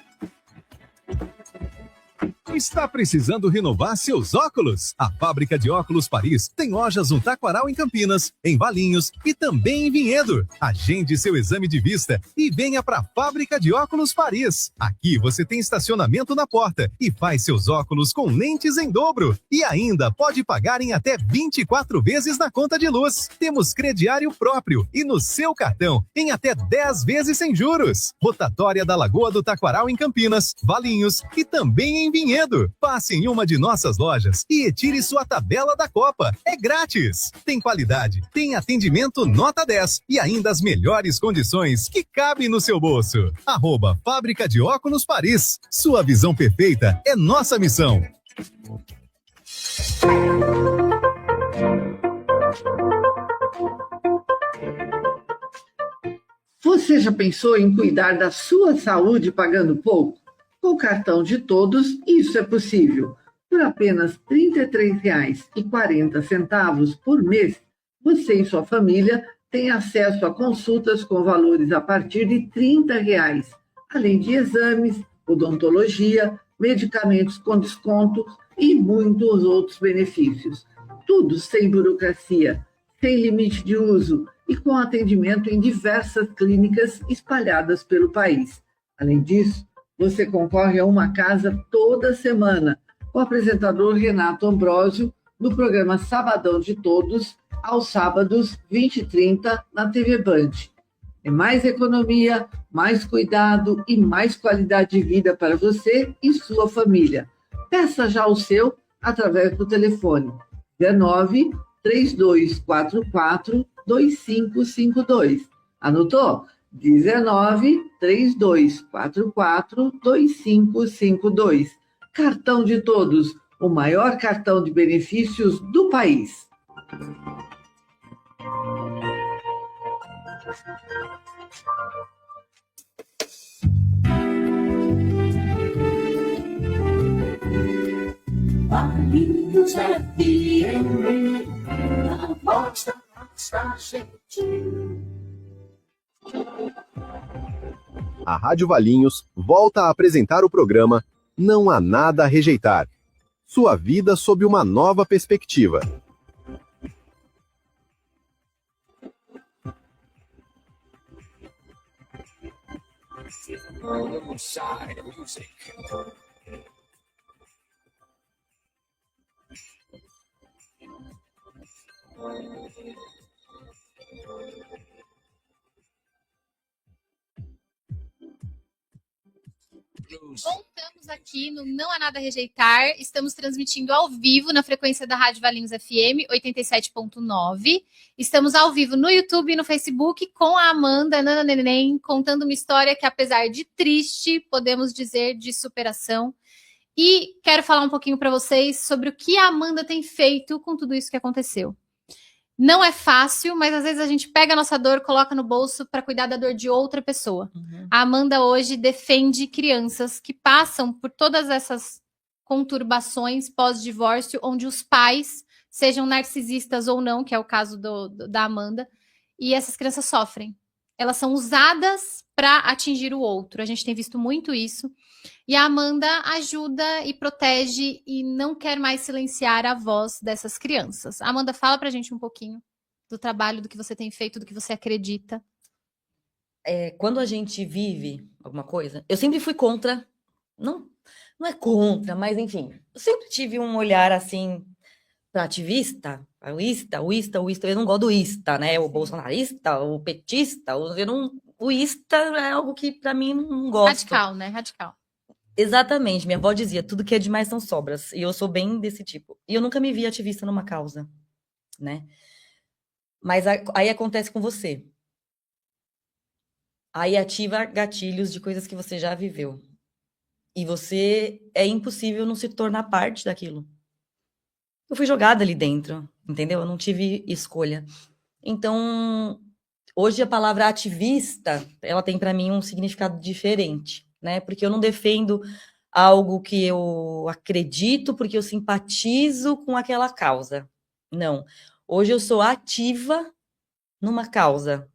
Está precisando renovar seus óculos? A Fábrica de Óculos Paris tem lojas no Taquaral, em Campinas, em Valinhos e também em Vinhedo. Agende seu exame de vista e venha para a Fábrica de Óculos Paris. Aqui você tem estacionamento na porta e faz seus óculos com lentes em dobro. E ainda pode pagar em até 24 vezes na conta de luz. Temos crediário próprio e no seu cartão em até 10 vezes sem juros. Rotatória da Lagoa do Taquaral, em Campinas, Valinhos e também em Vinhedo. Passe em uma de nossas lojas e retire sua tabela da Copa. É grátis. Tem qualidade, tem atendimento nota 10 e ainda as melhores condições que cabem no seu bolso. @Fábrica de Óculos Paris. Sua visão perfeita é nossa missão. Você já pensou em cuidar da sua saúde pagando pouco? Com o cartão de todos, isso é possível. Por apenas R$ 33,40 por mês, você e sua família têm acesso a consultas com valores a partir de R$ 30, além de exames, odontologia, medicamentos com desconto e muitos outros benefícios. Tudo sem burocracia, sem limite de uso e com atendimento em diversas clínicas espalhadas pelo país. Além disso, você concorre a uma casa toda semana com o apresentador Renato Ambrósio no programa Sabadão de Todos, aos sábados, 20h30, na TV Band. É mais economia, mais cuidado e mais qualidade de vida para você e sua família. Peça já o seu através do telefone 19 3244 2552. Anotou? 19 3244 2552. Cartão de Todos, o maior cartão de benefícios do país. Valinhos FM, a voz da nossa gente. A Rádio Valinhos volta a apresentar o programa Não Há Nada a Rejeitar. Sua vida sob uma nova perspectiva. Side music. Voltamos aqui no Não Há Nada a Rejeitar. Estamos transmitindo ao vivo na frequência da Rádio Valinhos FM 87.9. Estamos ao vivo no YouTube e no Facebook com a Amanda Nana Neném, contando uma história que, apesar de triste, podemos dizer de superação. E quero falar um pouquinho para vocês sobre o que a Amanda tem feito com tudo isso que aconteceu. Não é fácil, mas às vezes a gente pega a nossa dor, coloca no bolso para cuidar da dor de outra pessoa. A Amanda hoje defende crianças que passam por todas essas conturbações pós-divórcio, onde os pais, sejam narcisistas ou não, que é o caso da Amanda, e essas crianças sofrem. Elas são usadas para atingir o outro. A gente tem visto muito isso. E a Amanda ajuda e protege e não quer mais silenciar a voz dessas crianças. Amanda, fala pra gente um pouquinho do trabalho, do que você tem feito, do que você acredita. Quando a gente vive alguma coisa, eu sempre fui contra, não é contra, mas enfim, eu sempre tive um olhar assim para ativista, eu não gosto do ista, né? O bolsonarista, o petista, o ista é algo que para mim não gosto. Radical, né? Radical. Exatamente, minha avó dizia, tudo que é demais são sobras, e eu sou bem desse tipo. E eu nunca me vi ativista numa causa, né? Mas aí acontece com você. Aí ativa gatilhos de coisas que você já viveu. E é impossível não se tornar parte daquilo. Eu fui jogada ali dentro, entendeu? Eu não tive escolha. Então, hoje a palavra ativista, ela tem para mim um significado diferente. Né? Porque eu não defendo algo que eu acredito, porque eu simpatizo com aquela causa. Não. Hoje eu sou ativa numa causa,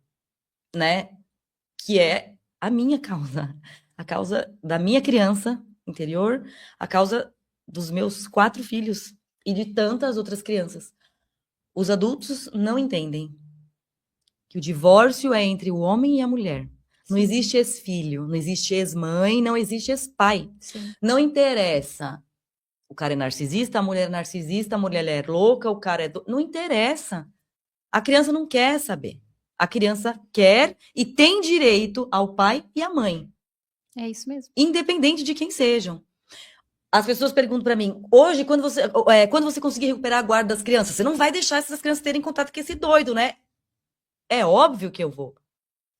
né? Que é a minha causa. A causa da minha criança interior, a causa dos meus 4 filhos e de tantas outras crianças. Os adultos não entendem que o divórcio é entre o homem e a mulher. Não existe ex-filho, não existe ex-mãe, não existe ex-pai. Não interessa. O cara é narcisista, a mulher é narcisista, a mulher é louca, o cara é... Não interessa. A criança não quer saber. A criança quer e tem direito ao pai e à mãe. É isso mesmo. Independente de quem sejam. As pessoas perguntam para mim, hoje, quando você conseguir recuperar a guarda das crianças, você não vai deixar essas crianças terem contato com esse doido, né? É óbvio que eu vou.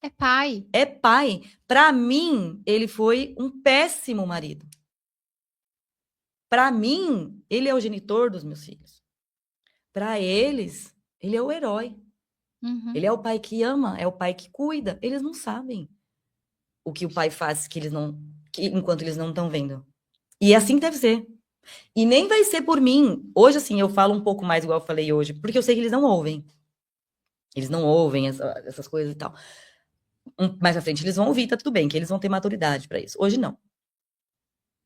É pai. É pai. Para mim, ele foi um péssimo marido. Para mim, ele é o genitor dos meus filhos. Para eles, ele é o herói. Uhum. Ele é o pai que ama, é o pai que cuida. Eles não sabem o que o pai faz enquanto eles não estão vendo. E é assim que deve ser. E nem vai ser por mim. Hoje, assim, eu falo um pouco mais igual eu falei hoje, porque eu sei que eles não ouvem. Eles não ouvem essas coisas e tal. Mais à frente eles vão ouvir, tá tudo bem, que eles vão ter maturidade para isso. Hoje não.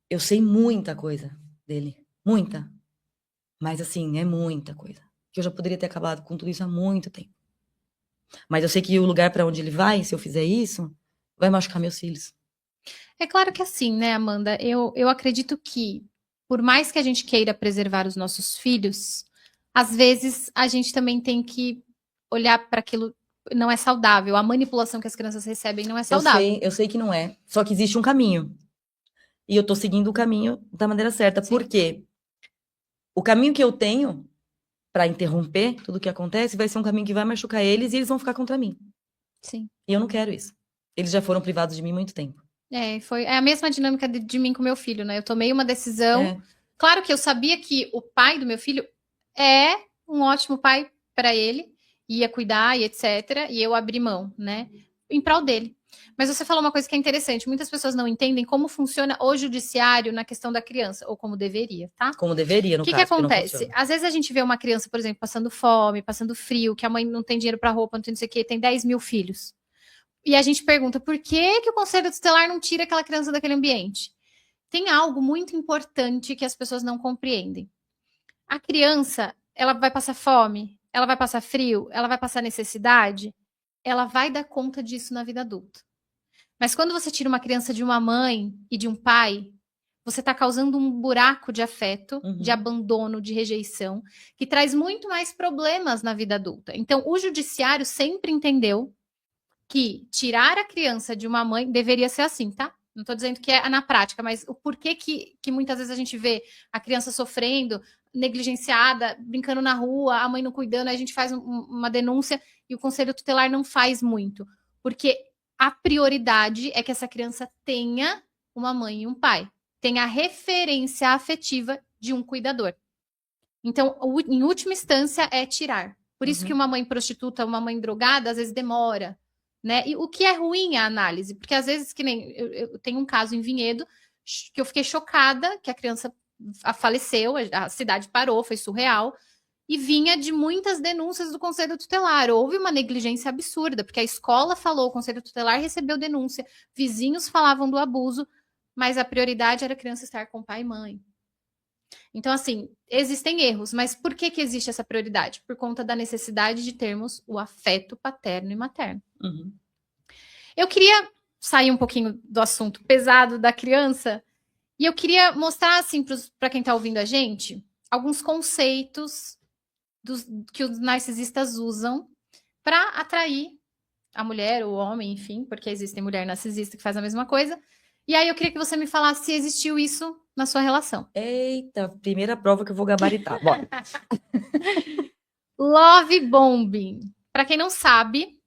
Eu sei muita coisa dele. Muita. Mas, assim, é muita coisa. Que eu já poderia ter acabado com tudo isso há muito tempo. Mas eu sei que o lugar para onde ele vai, se eu fizer isso, vai machucar meus filhos. É claro que assim, né, Amanda? Eu acredito que, por mais que a gente queira preservar os nossos filhos, às vezes a gente também tem que olhar para aquilo. Não é saudável. A manipulação que as crianças recebem não é saudável. Eu sei que não é. Só que existe um caminho. E eu tô seguindo o caminho da maneira certa. Sim. Por quê? O caminho que eu tenho para interromper tudo o que acontece vai ser um caminho que vai machucar eles e eles vão ficar contra mim. Sim. E eu não quero isso. Eles já foram privados de mim há muito tempo. É a mesma dinâmica de mim com meu filho, né? Eu tomei uma decisão. É. Claro que eu sabia que o pai do meu filho é um ótimo pai para ele, ia cuidar e etc. E eu abri mão, né? Em prol dele. Mas você falou uma coisa que é interessante. Muitas pessoas não entendem como funciona o judiciário na questão da criança, ou como deveria, tá? Como deveria, no O que caso. que acontece? Às vezes a gente vê uma criança, por exemplo, passando fome, passando frio, que a mãe não tem dinheiro para roupa, não tem não sei o quê, tem 10 mil filhos. E a gente pergunta, por que que o Conselho Tutelar não tira aquela criança daquele ambiente? Tem algo muito importante que as pessoas não compreendem. A criança, ela vai passar fome, ela vai passar frio, ela vai passar necessidade, ela vai dar conta disso na vida adulta. Mas quando você tira uma criança de uma mãe e de um pai, você está causando um buraco de afeto, de abandono, de rejeição, que traz muito mais problemas na vida adulta. Então, o judiciário sempre entendeu que tirar a criança de uma mãe deveria ser assim, tá? Não estou dizendo que é na prática, mas o porquê que muitas vezes a gente vê a criança sofrendo, negligenciada, brincando na rua, a mãe não cuidando, aí a gente faz uma denúncia e o Conselho Tutelar não faz muito. Porque a prioridade é que essa criança tenha uma mãe e um pai. Tenha a referência afetiva de um cuidador. Então, em última instância, é tirar. Por isso que uma mãe prostituta, uma mãe drogada, às vezes demora. Né? E o que é ruim a análise, porque às vezes, que nem eu tenho um caso em Vinhedo, que eu fiquei chocada que a criança faleceu, a cidade parou, foi surreal, e vinha de muitas denúncias do Conselho Tutelar. Houve uma negligência absurda, porque a escola falou, o Conselho Tutelar recebeu denúncia, vizinhos falavam do abuso, mas a prioridade era a criança estar com pai e mãe. Então, assim, existem erros, mas por que existe essa prioridade? Por conta da necessidade de termos o afeto paterno e materno. Eu queria sair um pouquinho do assunto pesado da criança e eu queria mostrar, assim, para quem está ouvindo a gente, alguns conceitos que os narcisistas usam para atrair a mulher, o homem, enfim, porque existe mulher narcisista que faz a mesma coisa. E aí eu queria que você me falasse se existiu isso na sua relação. Eita, primeira prova que eu vou gabaritar. Bora. Love bombing. Para quem não sabe,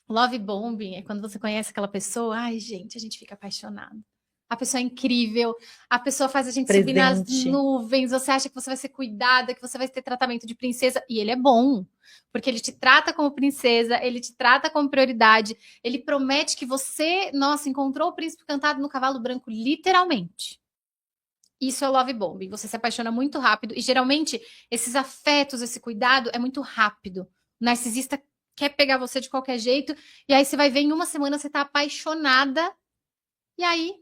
love bombing é quando você conhece aquela pessoa, ai, gente, a gente fica apaixonado. A pessoa é incrível, a pessoa faz a gente subir nas nuvens, você acha que você vai ser cuidada, que você vai ter tratamento de princesa, e ele é bom, porque ele te trata como princesa, ele te trata como prioridade, ele promete que você, nossa, encontrou o príncipe cantado no cavalo branco, literalmente. Isso é love bombing, você se apaixona muito rápido, e geralmente esses afetos, esse cuidado é muito rápido. O narcisista quer pegar você de qualquer jeito, e aí você vai ver em uma semana você tá apaixonada, e aí,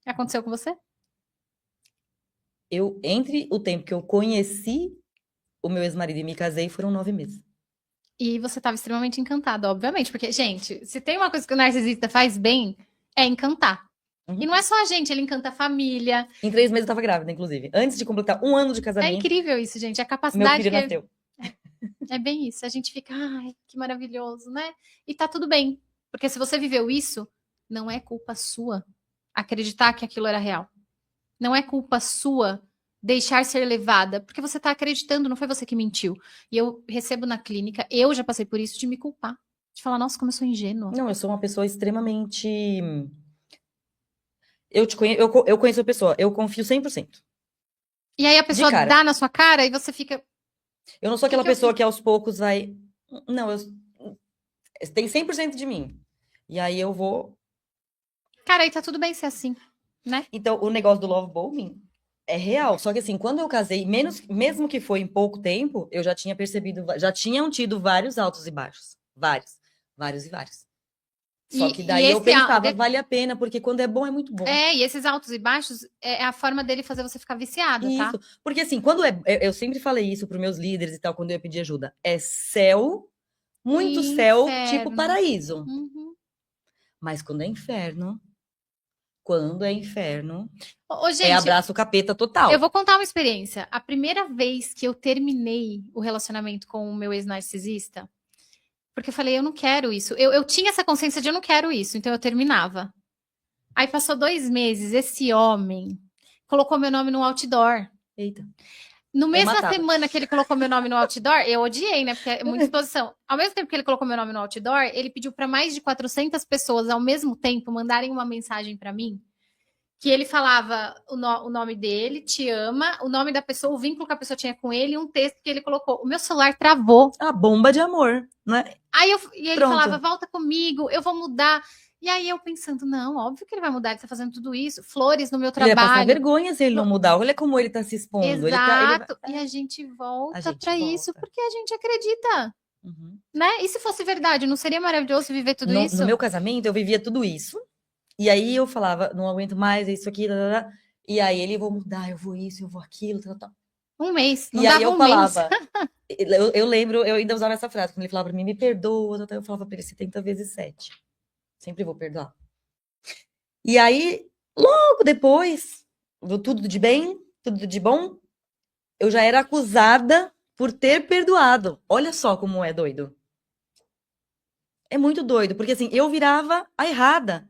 aconteceu com você? Entre o tempo que eu conheci o meu ex-marido e me casei, foram 9 meses. E você estava extremamente encantada, obviamente, porque, gente, se tem uma coisa que o narcisista faz bem, é encantar. E não é só a gente, ele encanta a família. Em 3 meses eu estava grávida, inclusive. Antes de completar 1 ano de casamento. É incrível isso, gente. A capacidade meu filho nasceu. É bem isso. A gente fica, ai, que maravilhoso, né? E tá tudo bem. Porque se você viveu isso, não é culpa sua acreditar que aquilo era real. Não é culpa sua deixar ser levada, porque você tá acreditando, não foi você que mentiu. E eu recebo na clínica, eu já passei por isso, de me culpar. De falar, nossa, como eu sou ingênua. Não, eu sou uma pessoa extremamente... Eu conheço a pessoa, eu confio 100%. E aí a pessoa cara. dá na sua cara e você fica. Eu não sou aquela que eu pessoa fiz? que aos poucos vai. Não, tem 100% de mim. E aí eu vou. Cara, aí tá tudo bem ser assim, né? Então, o negócio do love bombing é real. Só que assim, quando eu casei, mesmo que foi em pouco tempo, eu já tinha percebido, já tinham tido vários altos e baixos. Vários. Vários e vários. Só que daí eu pensava, vale a pena, porque quando é bom, é muito bom. E esses altos e baixos é a forma dele fazer você ficar viciada, tá? Isso. Porque assim, quando eu sempre falei isso para meus líderes e tal, quando eu ia pedir ajuda. É céu, muito céu, tipo Inferno. paraíso. Uhum. Mas quando é inferno, Ô, gente, é abraço capeta total. eu vou contar uma experiência. A primeira vez que eu terminei o relacionamento com o meu ex-narcisista, porque eu falei, eu não quero isso. Eu tinha essa consciência de eu não quero isso, então eu terminava. Aí passou 2 meses, esse homem colocou meu nome no outdoor. Eita. No mesma matava. semana que ele colocou meu nome no outdoor, eu odiei, né? Porque é muita exposição. Ao mesmo tempo que ele colocou meu nome no outdoor, ele pediu para mais de 400 pessoas ao mesmo tempo mandarem uma mensagem para mim, que ele falava o nome dele, te ama, o nome da pessoa, o vínculo que a pessoa tinha com ele e um texto que ele colocou. O meu celular travou. A bomba de amor, né? E ele Pronto. falava, volta comigo, eu vou mudar. E aí eu pensando, não, óbvio que ele vai mudar, ele tá fazendo tudo isso. Flores no meu Ele ia passar trabalho. vergonha se ele não mudar. Olha como ele tá se expondo. Exato. E a gente volta pra isso volta. porque a gente acredita. Uhum. Né? E se fosse verdade, não seria maravilhoso viver tudo isso? No meu casamento, eu vivia tudo isso. E aí eu falava, não aguento mais, é isso aqui, e aí ele, eu vou mudar, eu vou isso, eu vou aquilo, tal. Um mês, não e dava aí eu um falava, mês. eu lembro, eu ainda usava essa frase, quando ele falava pra mim, me perdoa, eu falava pra ele 70 vezes 7. Sempre vou perdoar. E aí, logo depois, tudo de bem, tudo de bom, eu já era acusada por ter perdoado. Olha só como é doido. É muito doido, porque assim, eu virava a errada.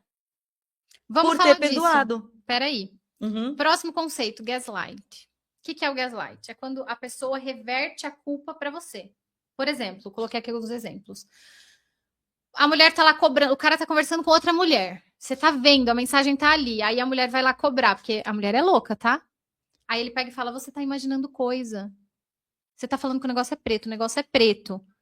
Vamos por falar ter perdoado. disso. Peraí. Uhum. Próximo conceito, gaslight. O que é o gaslight? É quando a pessoa reverte a culpa para você. Por exemplo, coloquei aqui alguns exemplos. A mulher tá lá cobrando, o cara tá conversando com outra mulher. Você tá vendo, a mensagem tá ali. Aí a mulher vai lá cobrar, porque a mulher é louca, tá? Aí ele pega e fala, você tá imaginando coisa. Você tá falando que o negócio é preto.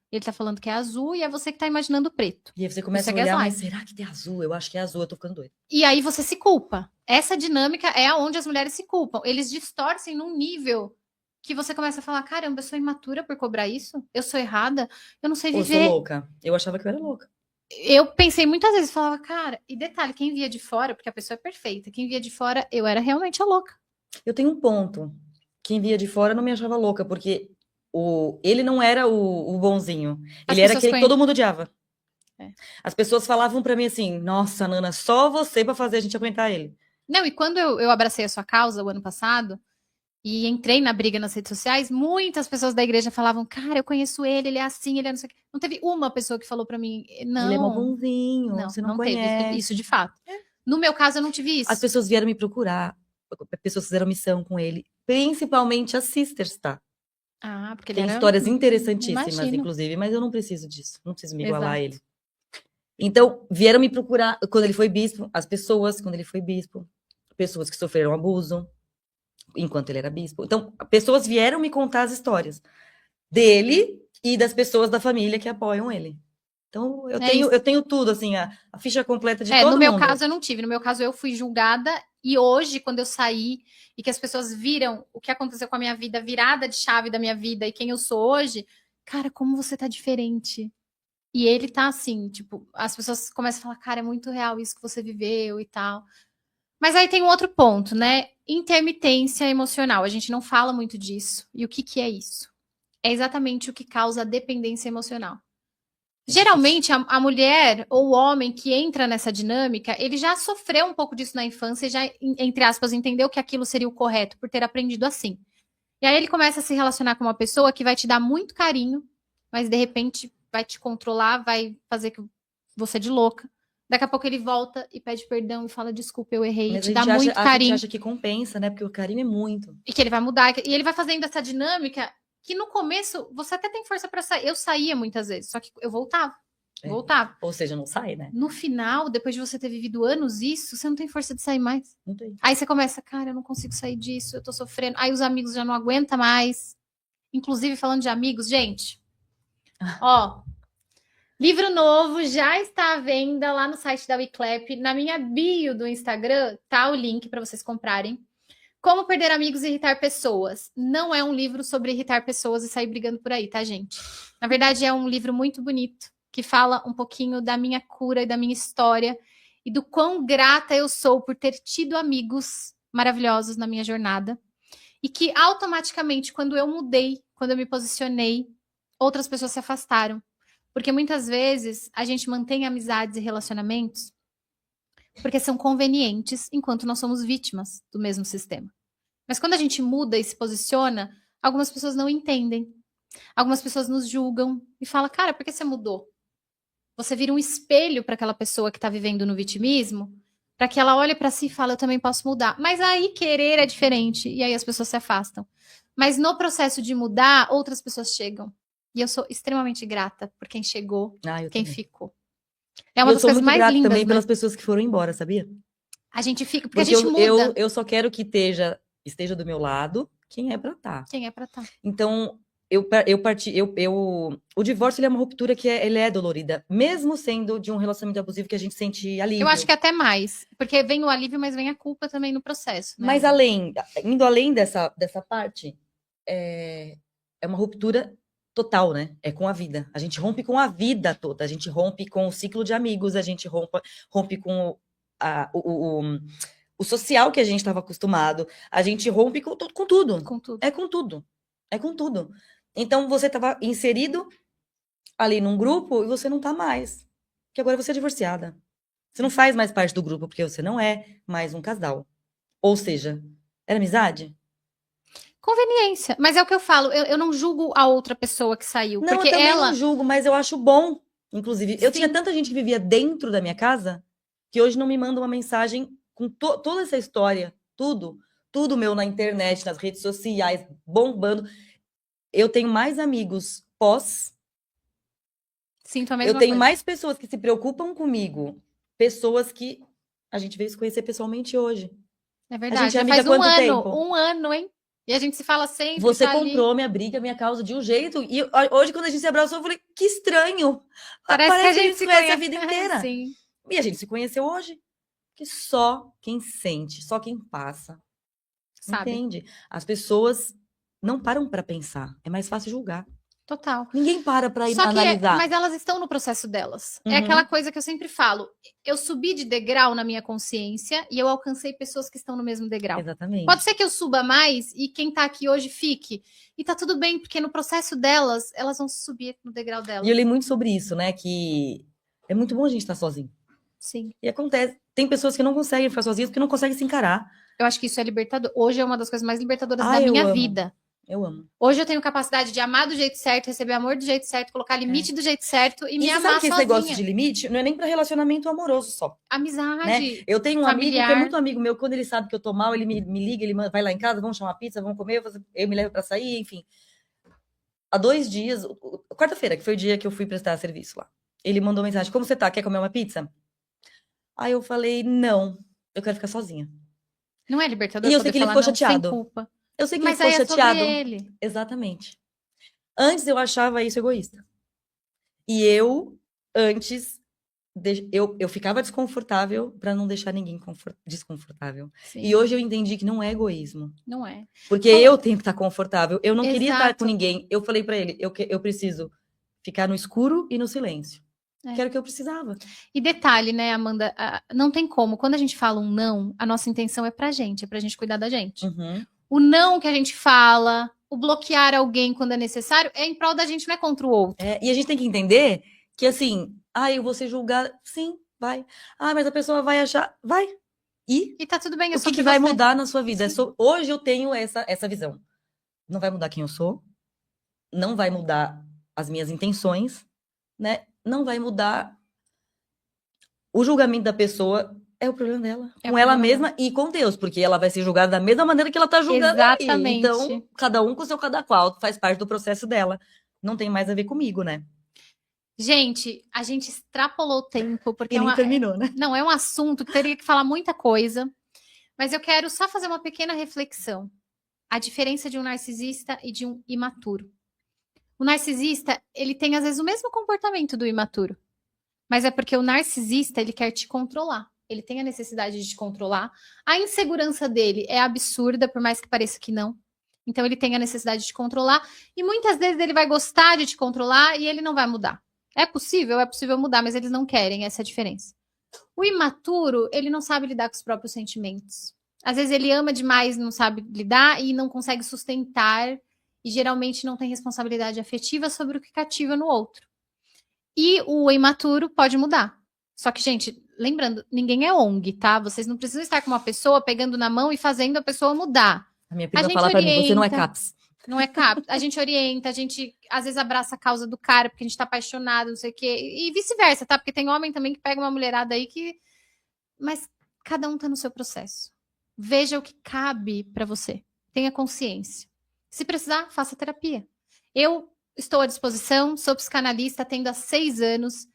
Ele tá falando que é azul e é você que tá imaginando preto. E aí você começa a olhar, mas será que tem azul? Eu acho que é azul, eu tô ficando doida. E aí você se culpa. Essa dinâmica é onde as mulheres se culpam. Eles distorcem num nível que você começa a falar, caramba, eu sou imatura por cobrar isso? Eu sou errada? Eu não sei viver. Eu sou louca. Eu achava que eu era louca. Eu pensei muitas vezes, falava, cara, e detalhe, quem via de fora, porque a pessoa é perfeita, quem via de fora, eu era realmente a louca. Eu tenho um ponto. Quem via de fora não me achava louca, porque ele não era o bonzinho. Ele era aquele que todo mundo odiava. É. As pessoas falavam pra mim assim, nossa, Nana, só você pra fazer a gente aguentar ele. Não, e quando eu abracei a sua causa o ano passado, e entrei na briga nas redes sociais, muitas pessoas da igreja falavam, cara, eu conheço ele é assim, ele é não sei o quê. Não teve uma pessoa que falou pra mim, não. Ele é mó bonzinho, você não conhece. Teve isso de fato. No meu caso, eu não tive isso. As pessoas vieram me procurar, pessoas fizeram missão com ele, principalmente as sisters, tá? Ah, porque tem ele histórias interessantíssimas, Imagino. Inclusive, mas eu não preciso disso, não preciso me igualar a ele. Então, vieram me procurar, quando ele foi bispo, as pessoas, quando ele foi bispo, pessoas que sofreram abuso, enquanto ele era bispo. Então, pessoas vieram me contar as histórias dele e das pessoas da família que apoiam ele. Então, eu tenho tudo, assim, a ficha completa de todo mundo. No meu caso, eu não tive. No meu caso, eu fui julgada. E hoje, quando eu saí e que as pessoas viram o que aconteceu com a minha vida, virada de chave da minha vida e quem eu sou hoje, cara, como você tá diferente. E ele tá assim, tipo, as pessoas começam a falar, cara, é muito real isso que você viveu e tal. Mas aí tem um outro ponto, né? Intermitência emocional. A gente não fala muito disso. E o que é isso? É exatamente o que causa a dependência emocional. Geralmente, a mulher ou o homem que entra nessa dinâmica, ele já sofreu um pouco disso na infância e já, entre aspas, entendeu que aquilo seria o correto por ter aprendido assim. E aí ele começa a se relacionar com uma pessoa que vai te dar muito carinho, mas de repente vai te controlar, vai fazer que você de louca. Daqui a pouco ele volta e pede perdão e fala, desculpa, eu errei, mas te dá muito carinho. A gente acha que compensa, né? Porque o carinho é muito. E que ele vai mudar. E ele vai fazendo essa dinâmica que no começo você até tem força para sair. Eu saía muitas vezes, só que eu voltava. voltar. Ou seja, não sai, né? No final, depois de você ter vivido anos isso, você não tem força de sair mais. Não tem. Aí você começa, cara, eu não consigo sair disso, eu tô sofrendo. Aí os amigos já não aguentam mais. Inclusive, falando de amigos, gente, ó, livro novo já está à venda lá no site da Wiclap. Na minha bio do Instagram tá o link para vocês comprarem. Como Perder Amigos e Irritar Pessoas. Não é um livro sobre irritar pessoas e sair brigando por aí, tá, gente? Na verdade, é um livro muito bonito, que fala um pouquinho da minha cura e da minha história e do quão grata eu sou por ter tido amigos maravilhosos na minha jornada. E que automaticamente, quando eu mudei, quando eu me posicionei, outras pessoas se afastaram. Porque muitas vezes a gente mantém amizades e relacionamentos porque são convenientes, enquanto nós somos vítimas do mesmo sistema. Mas quando a gente muda e se posiciona, algumas pessoas não entendem. Algumas pessoas nos julgam e falam, cara, por que você mudou? Você vira um espelho para aquela pessoa que está vivendo no vitimismo, para que ela olhe para si e fale, eu também posso mudar. Mas aí querer é diferente, e aí as pessoas se afastam. Mas no processo de mudar, outras pessoas chegam. E eu sou extremamente grata por quem chegou, quem ficou. É uma das coisas mais lindas, também né? pelas pessoas que foram embora, sabia? A gente fica, porque a gente muda. Eu só quero que esteja do meu lado quem é pra estar. Quem é pra estar. Então, o divórcio ele é uma ruptura que ele é dolorida, mesmo sendo de um relacionamento abusivo que a gente sente alívio. Eu acho que até mais, porque vem o alívio, mas vem a culpa também no processo, né? Mas indo além dessa parte, é uma ruptura total, né? É com a vida. A gente rompe com a vida toda. A gente rompe com o ciclo de amigos, a gente rompe com o social que a gente estava acostumado. A gente rompe com tudo. Com tudo. É com tudo. É com tudo. Então, você estava inserido ali num grupo e você não tá mais. Porque agora você é divorciada. Você não faz mais parte do grupo porque você não é mais um casal. Ou seja, era amizade? Conveniência. Mas é o que eu falo, eu não julgo a outra pessoa que saiu. Não, porque eu também ela não julgo, mas eu acho bom. Inclusive, eu tinha tanta gente que vivia dentro da minha casa que hoje não me manda uma mensagem com toda essa história, tudo meu na internet, nas redes sociais, bombando. Eu tenho mais amigos pós. Sinto a mesma Eu tenho coisa. mais pessoas que se preocupam comigo, pessoas que a gente veio se conhecer pessoalmente hoje. É A verdade. gente é Já amiga faz há quanto ano, tempo? um ano, hein? E a gente se fala sempre. Você tá ali. comprou minha briga, minha causa de um jeito. E hoje, quando a gente se abraçou, eu falei, que estranho. Parece que a gente se conhece a vida inteira. Sim. E a gente se conheceu hoje. Que só quem sente, só quem passa, Sabe. entende? As pessoas não param para pensar. É mais fácil julgar. Total. Ninguém para Só que analisar. mas elas estão no processo delas. Uhum. É aquela coisa que eu sempre falo. Eu subi de degrau na minha consciência e eu alcancei pessoas que estão no mesmo degrau. Exatamente. Pode ser que eu suba mais e quem tá aqui hoje fique. E tá tudo bem, porque no processo delas, elas vão subir no degrau delas. E eu li muito sobre isso, né? Que é muito bom a gente estar sozinho. Sim. E acontece. Tem pessoas que não conseguem ficar sozinhas porque não conseguem se encarar. Eu acho que isso é libertador. Hoje é uma das coisas mais libertadoras Ah, da eu minha amo. vida. Eu amo. Hoje eu tenho capacidade de amar do jeito certo, receber amor do jeito certo, colocar limite do jeito certo e me você amar sabe que esse sozinha. negócio de limite não é nem para relacionamento amoroso só. Amizade. Né? Eu tenho um amigo familiar. que é muito amigo meu, quando ele sabe que eu tô mal, ele me liga, ele vai lá em casa, vamos chamar pizza, vamos comer, eu me levo para sair, enfim. Há 2 dias, quarta-feira, que foi o dia que eu fui prestar serviço lá, ele mandou mensagem, como você tá? Quer comer uma pizza? Aí eu falei, não, eu quero ficar sozinha. Não é libertador E eu poder sei que ele falar ficou não, chateado. sem culpa. Eu sei que Mas ele ficou aí é sobre chateado. ele. Exatamente. Antes eu achava isso egoísta. E eu, antes, eu ficava desconfortável para não deixar ninguém desconfortável. Sim. E hoje eu entendi que não é egoísmo. Não é. Porque eu tenho que estar confortável. Eu não queria estar Exato. com ninguém. Eu falei para ele, eu preciso ficar no escuro e no silêncio. É. Que era o que eu precisava. E detalhe, né, Amanda? Não tem como. Quando a gente fala um não, a nossa intenção é pra gente cuidar da gente. Uhum. O não que a gente fala, o bloquear alguém quando é necessário, é em prol da gente, não é contra o outro. E a gente tem que entender que, assim, eu vou ser julgada. Sim, vai. Mas a pessoa vai achar. Vai. E tá tudo bem. O que vai mudar na sua vida? Hoje eu tenho essa visão. Não vai mudar quem eu sou. Não vai mudar as minhas intenções, né? Não vai mudar o julgamento da pessoa. É o problema dela. Com ela mesma e com Deus, porque ela vai ser julgada da mesma maneira que ela tá julgando. Exatamente. Então, cada um com o seu cada qual, faz parte do processo dela. Não tem mais a ver comigo, né? Gente, a gente extrapolou o tempo, porque E nem terminou, né? não, é um assunto que teria que falar muita coisa, mas eu quero só fazer uma pequena reflexão. A diferença de um narcisista e de um imaturo. O narcisista, ele tem às vezes o mesmo comportamento do imaturo, mas é porque o narcisista, ele quer te controlar. Ele tem a necessidade de te controlar. A insegurança dele é absurda, por mais que pareça que não. Então ele tem a necessidade de te controlar e muitas vezes ele vai gostar de te controlar e ele não vai mudar. É possível mudar, mas eles não querem, essa é a diferença. O imaturo, ele não sabe lidar com os próprios sentimentos. Às vezes ele ama demais, não sabe lidar e não consegue sustentar e geralmente não tem responsabilidade afetiva sobre o que cativa no outro. E o imaturo pode mudar. Só que, gente, lembrando, ninguém é ONG, tá? Vocês não precisam estar com uma pessoa pegando na mão e fazendo a pessoa mudar. A minha prima fala pra mim, você não é CAPS. Não é CAPS. A gente orienta, a gente às vezes abraça a causa do cara porque a gente tá apaixonado, não sei o quê. E vice-versa, tá? Porque tem homem também que pega uma mulherada aí que... Mas cada um tá no seu processo. Veja o que cabe pra você. Tenha consciência. Se precisar, faça terapia. Eu estou à disposição, sou psicanalista, atendo há 6 anos.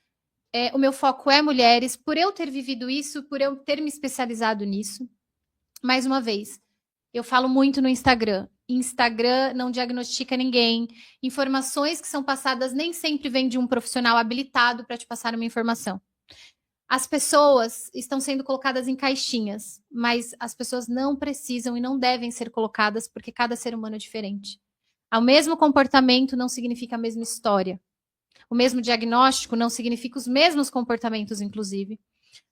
O meu foco é mulheres. Por eu ter vivido isso, por eu ter me especializado nisso. Mais uma vez, eu falo muito no Instagram. Instagram não diagnostica ninguém. Informações que são passadas nem sempre vêm de um profissional habilitado para te passar uma informação. As pessoas estão sendo colocadas em caixinhas, mas as pessoas não precisam e não devem ser colocadas porque cada ser humano é diferente. O mesmo comportamento não significa a mesma história. O mesmo diagnóstico não significa os mesmos comportamentos, inclusive.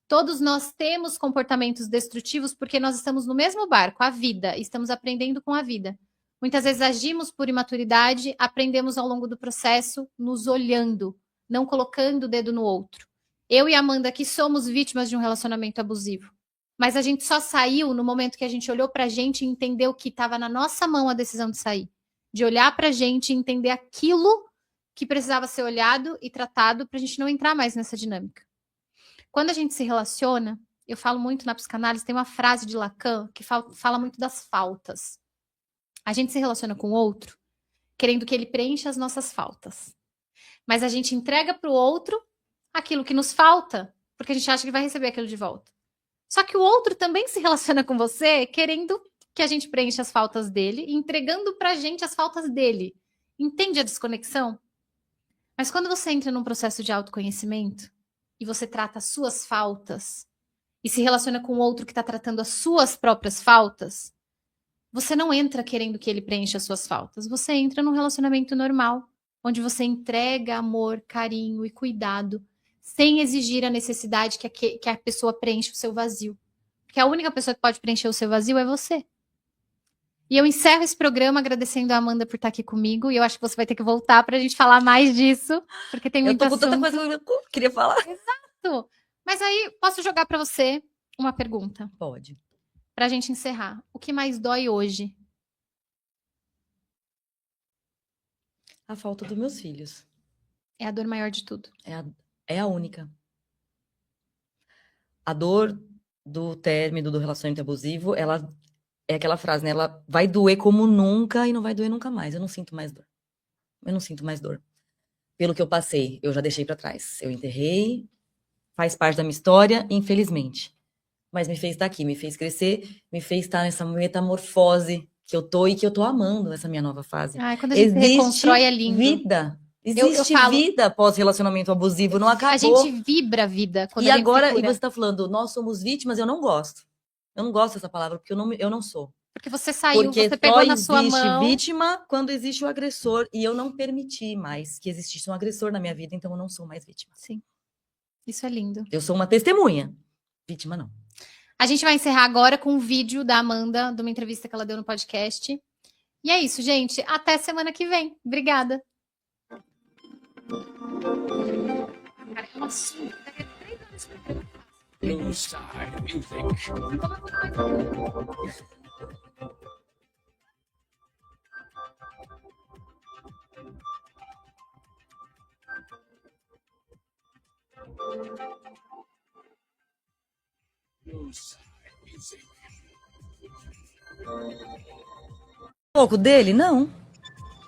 Todos nós temos comportamentos destrutivos porque nós estamos no mesmo barco, a vida, e estamos aprendendo com a vida. Muitas vezes agimos por imaturidade, aprendemos ao longo do processo, nos olhando, não colocando o dedo no outro. Eu e a Amanda aqui somos vítimas de um relacionamento abusivo. Mas a gente só saiu no momento que a gente olhou pra gente e entendeu que estava na nossa mão a decisão de sair. De olhar pra gente e entender aquilo que precisava ser olhado e tratado pra gente não entrar mais nessa dinâmica. Quando a gente se relaciona, eu falo muito na psicanálise, tem uma frase de Lacan que fala muito das faltas. A gente se relaciona com o outro querendo que ele preencha as nossas faltas. Mas a gente entrega pro outro aquilo que nos falta, porque a gente acha que vai receber aquilo de volta. Só que o outro também se relaciona com você querendo que a gente preencha as faltas dele e entregando pra gente as faltas dele. Entende a desconexão? Mas quando você entra num processo de autoconhecimento e você trata as suas faltas e se relaciona com o outro que está tratando as suas próprias faltas, você não entra querendo que ele preencha as suas faltas. Você entra num relacionamento normal, onde você entrega amor, carinho e cuidado sem exigir a necessidade que a pessoa preencha o seu vazio. Porque a única pessoa que pode preencher o seu vazio é você. E eu encerro esse programa agradecendo a Amanda por estar aqui comigo. E eu acho que você vai ter que voltar para a gente falar mais disso, porque tem muito assunto. Eu tô com tanta coisa que eu queria falar. Exato. Mas aí, posso jogar para você uma pergunta? Pode. Para a gente encerrar. O que mais dói hoje? A falta dos meus filhos. É a dor maior de tudo. É a única. A dor do término do relacionamento abusivo, ela é aquela frase, né? Ela vai doer como nunca e não vai doer nunca mais. Eu não sinto mais dor. Eu não sinto mais dor. Pelo que eu passei, eu já deixei pra trás. Eu enterrei, faz parte da minha história, infelizmente. Mas me fez estar aqui, me fez crescer, me fez estar nessa metamorfose que eu tô e que eu tô amando essa minha nova fase. Quando a gente reconstrói é lindo. Vida. Existe vida após relacionamento abusivo, não acabou. A gente vibra a vida. E agora, e você tá falando, nós somos vítimas, eu não gosto. Eu não gosto dessa palavra, porque eu não sou. Porque você saiu, você pegou na sua mão. Porque existe vítima quando existe o agressor, e eu não permiti mais que existisse um agressor na minha vida, então eu não sou mais vítima. Sim. Isso é lindo. Eu sou uma testemunha. Vítima, não. A gente vai encerrar agora com um vídeo da Amanda, de uma entrevista que ela deu no podcast. E é isso, gente. Até semana que vem. Obrigada. Cara, é um assunto. Daqui a 3 anos que eu Inside Music. Pouco dele? Não.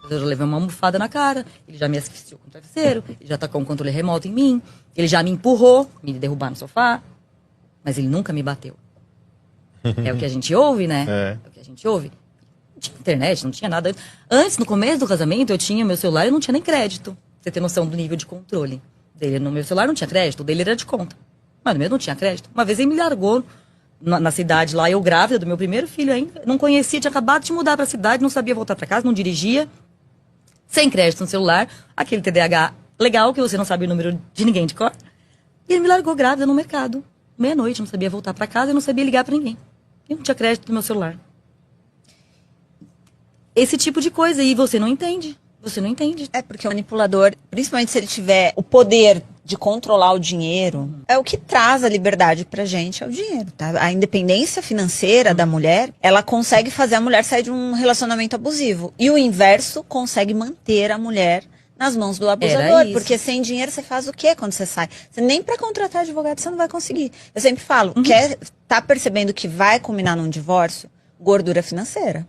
Eu já levei uma almofada na cara, ele já me asfixiou com o travesseiro, ele já tacou um controle remoto em mim, ele já me empurrou, me derrubar no sofá, mas ele nunca me bateu. É o que a gente ouve, né? É o que a gente ouve. Não tinha internet, não tinha nada. Antes, no começo do casamento, eu tinha meu celular e não tinha nem crédito. Pra você ter noção do nível de controle dele. No meu celular não tinha crédito, o dele era de conta. Mas no meu não tinha crédito. Uma vez ele me largou na cidade lá, eu grávida do meu primeiro filho ainda. Não conhecia, tinha acabado de mudar pra cidade, não sabia voltar pra casa, não dirigia. Sem crédito no celular. Aquele TDAH legal, que você não sabe o número de ninguém de cor. E ele me largou grávida no mercado. Meia-noite, não sabia voltar pra casa e não sabia ligar pra ninguém. Eu não tinha crédito no meu celular. Esse tipo de coisa, e você não entende. Você não entende. É porque o manipulador, principalmente se ele tiver o poder de controlar o dinheiro, é o que traz a liberdade pra gente, é o dinheiro, tá? A independência financeira da mulher, ela consegue fazer a mulher sair de um relacionamento abusivo. E o inverso consegue manter a mulher nas mãos do abusador. Porque sem dinheiro você faz o quê quando você sai? Você nem pra contratar advogado você não vai conseguir. Eu sempre falo, tá percebendo que vai culminar num divórcio? Gordura financeira.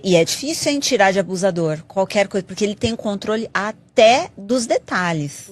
E é difícil, hein, tirar de abusador qualquer coisa, porque ele tem controle até dos detalhes.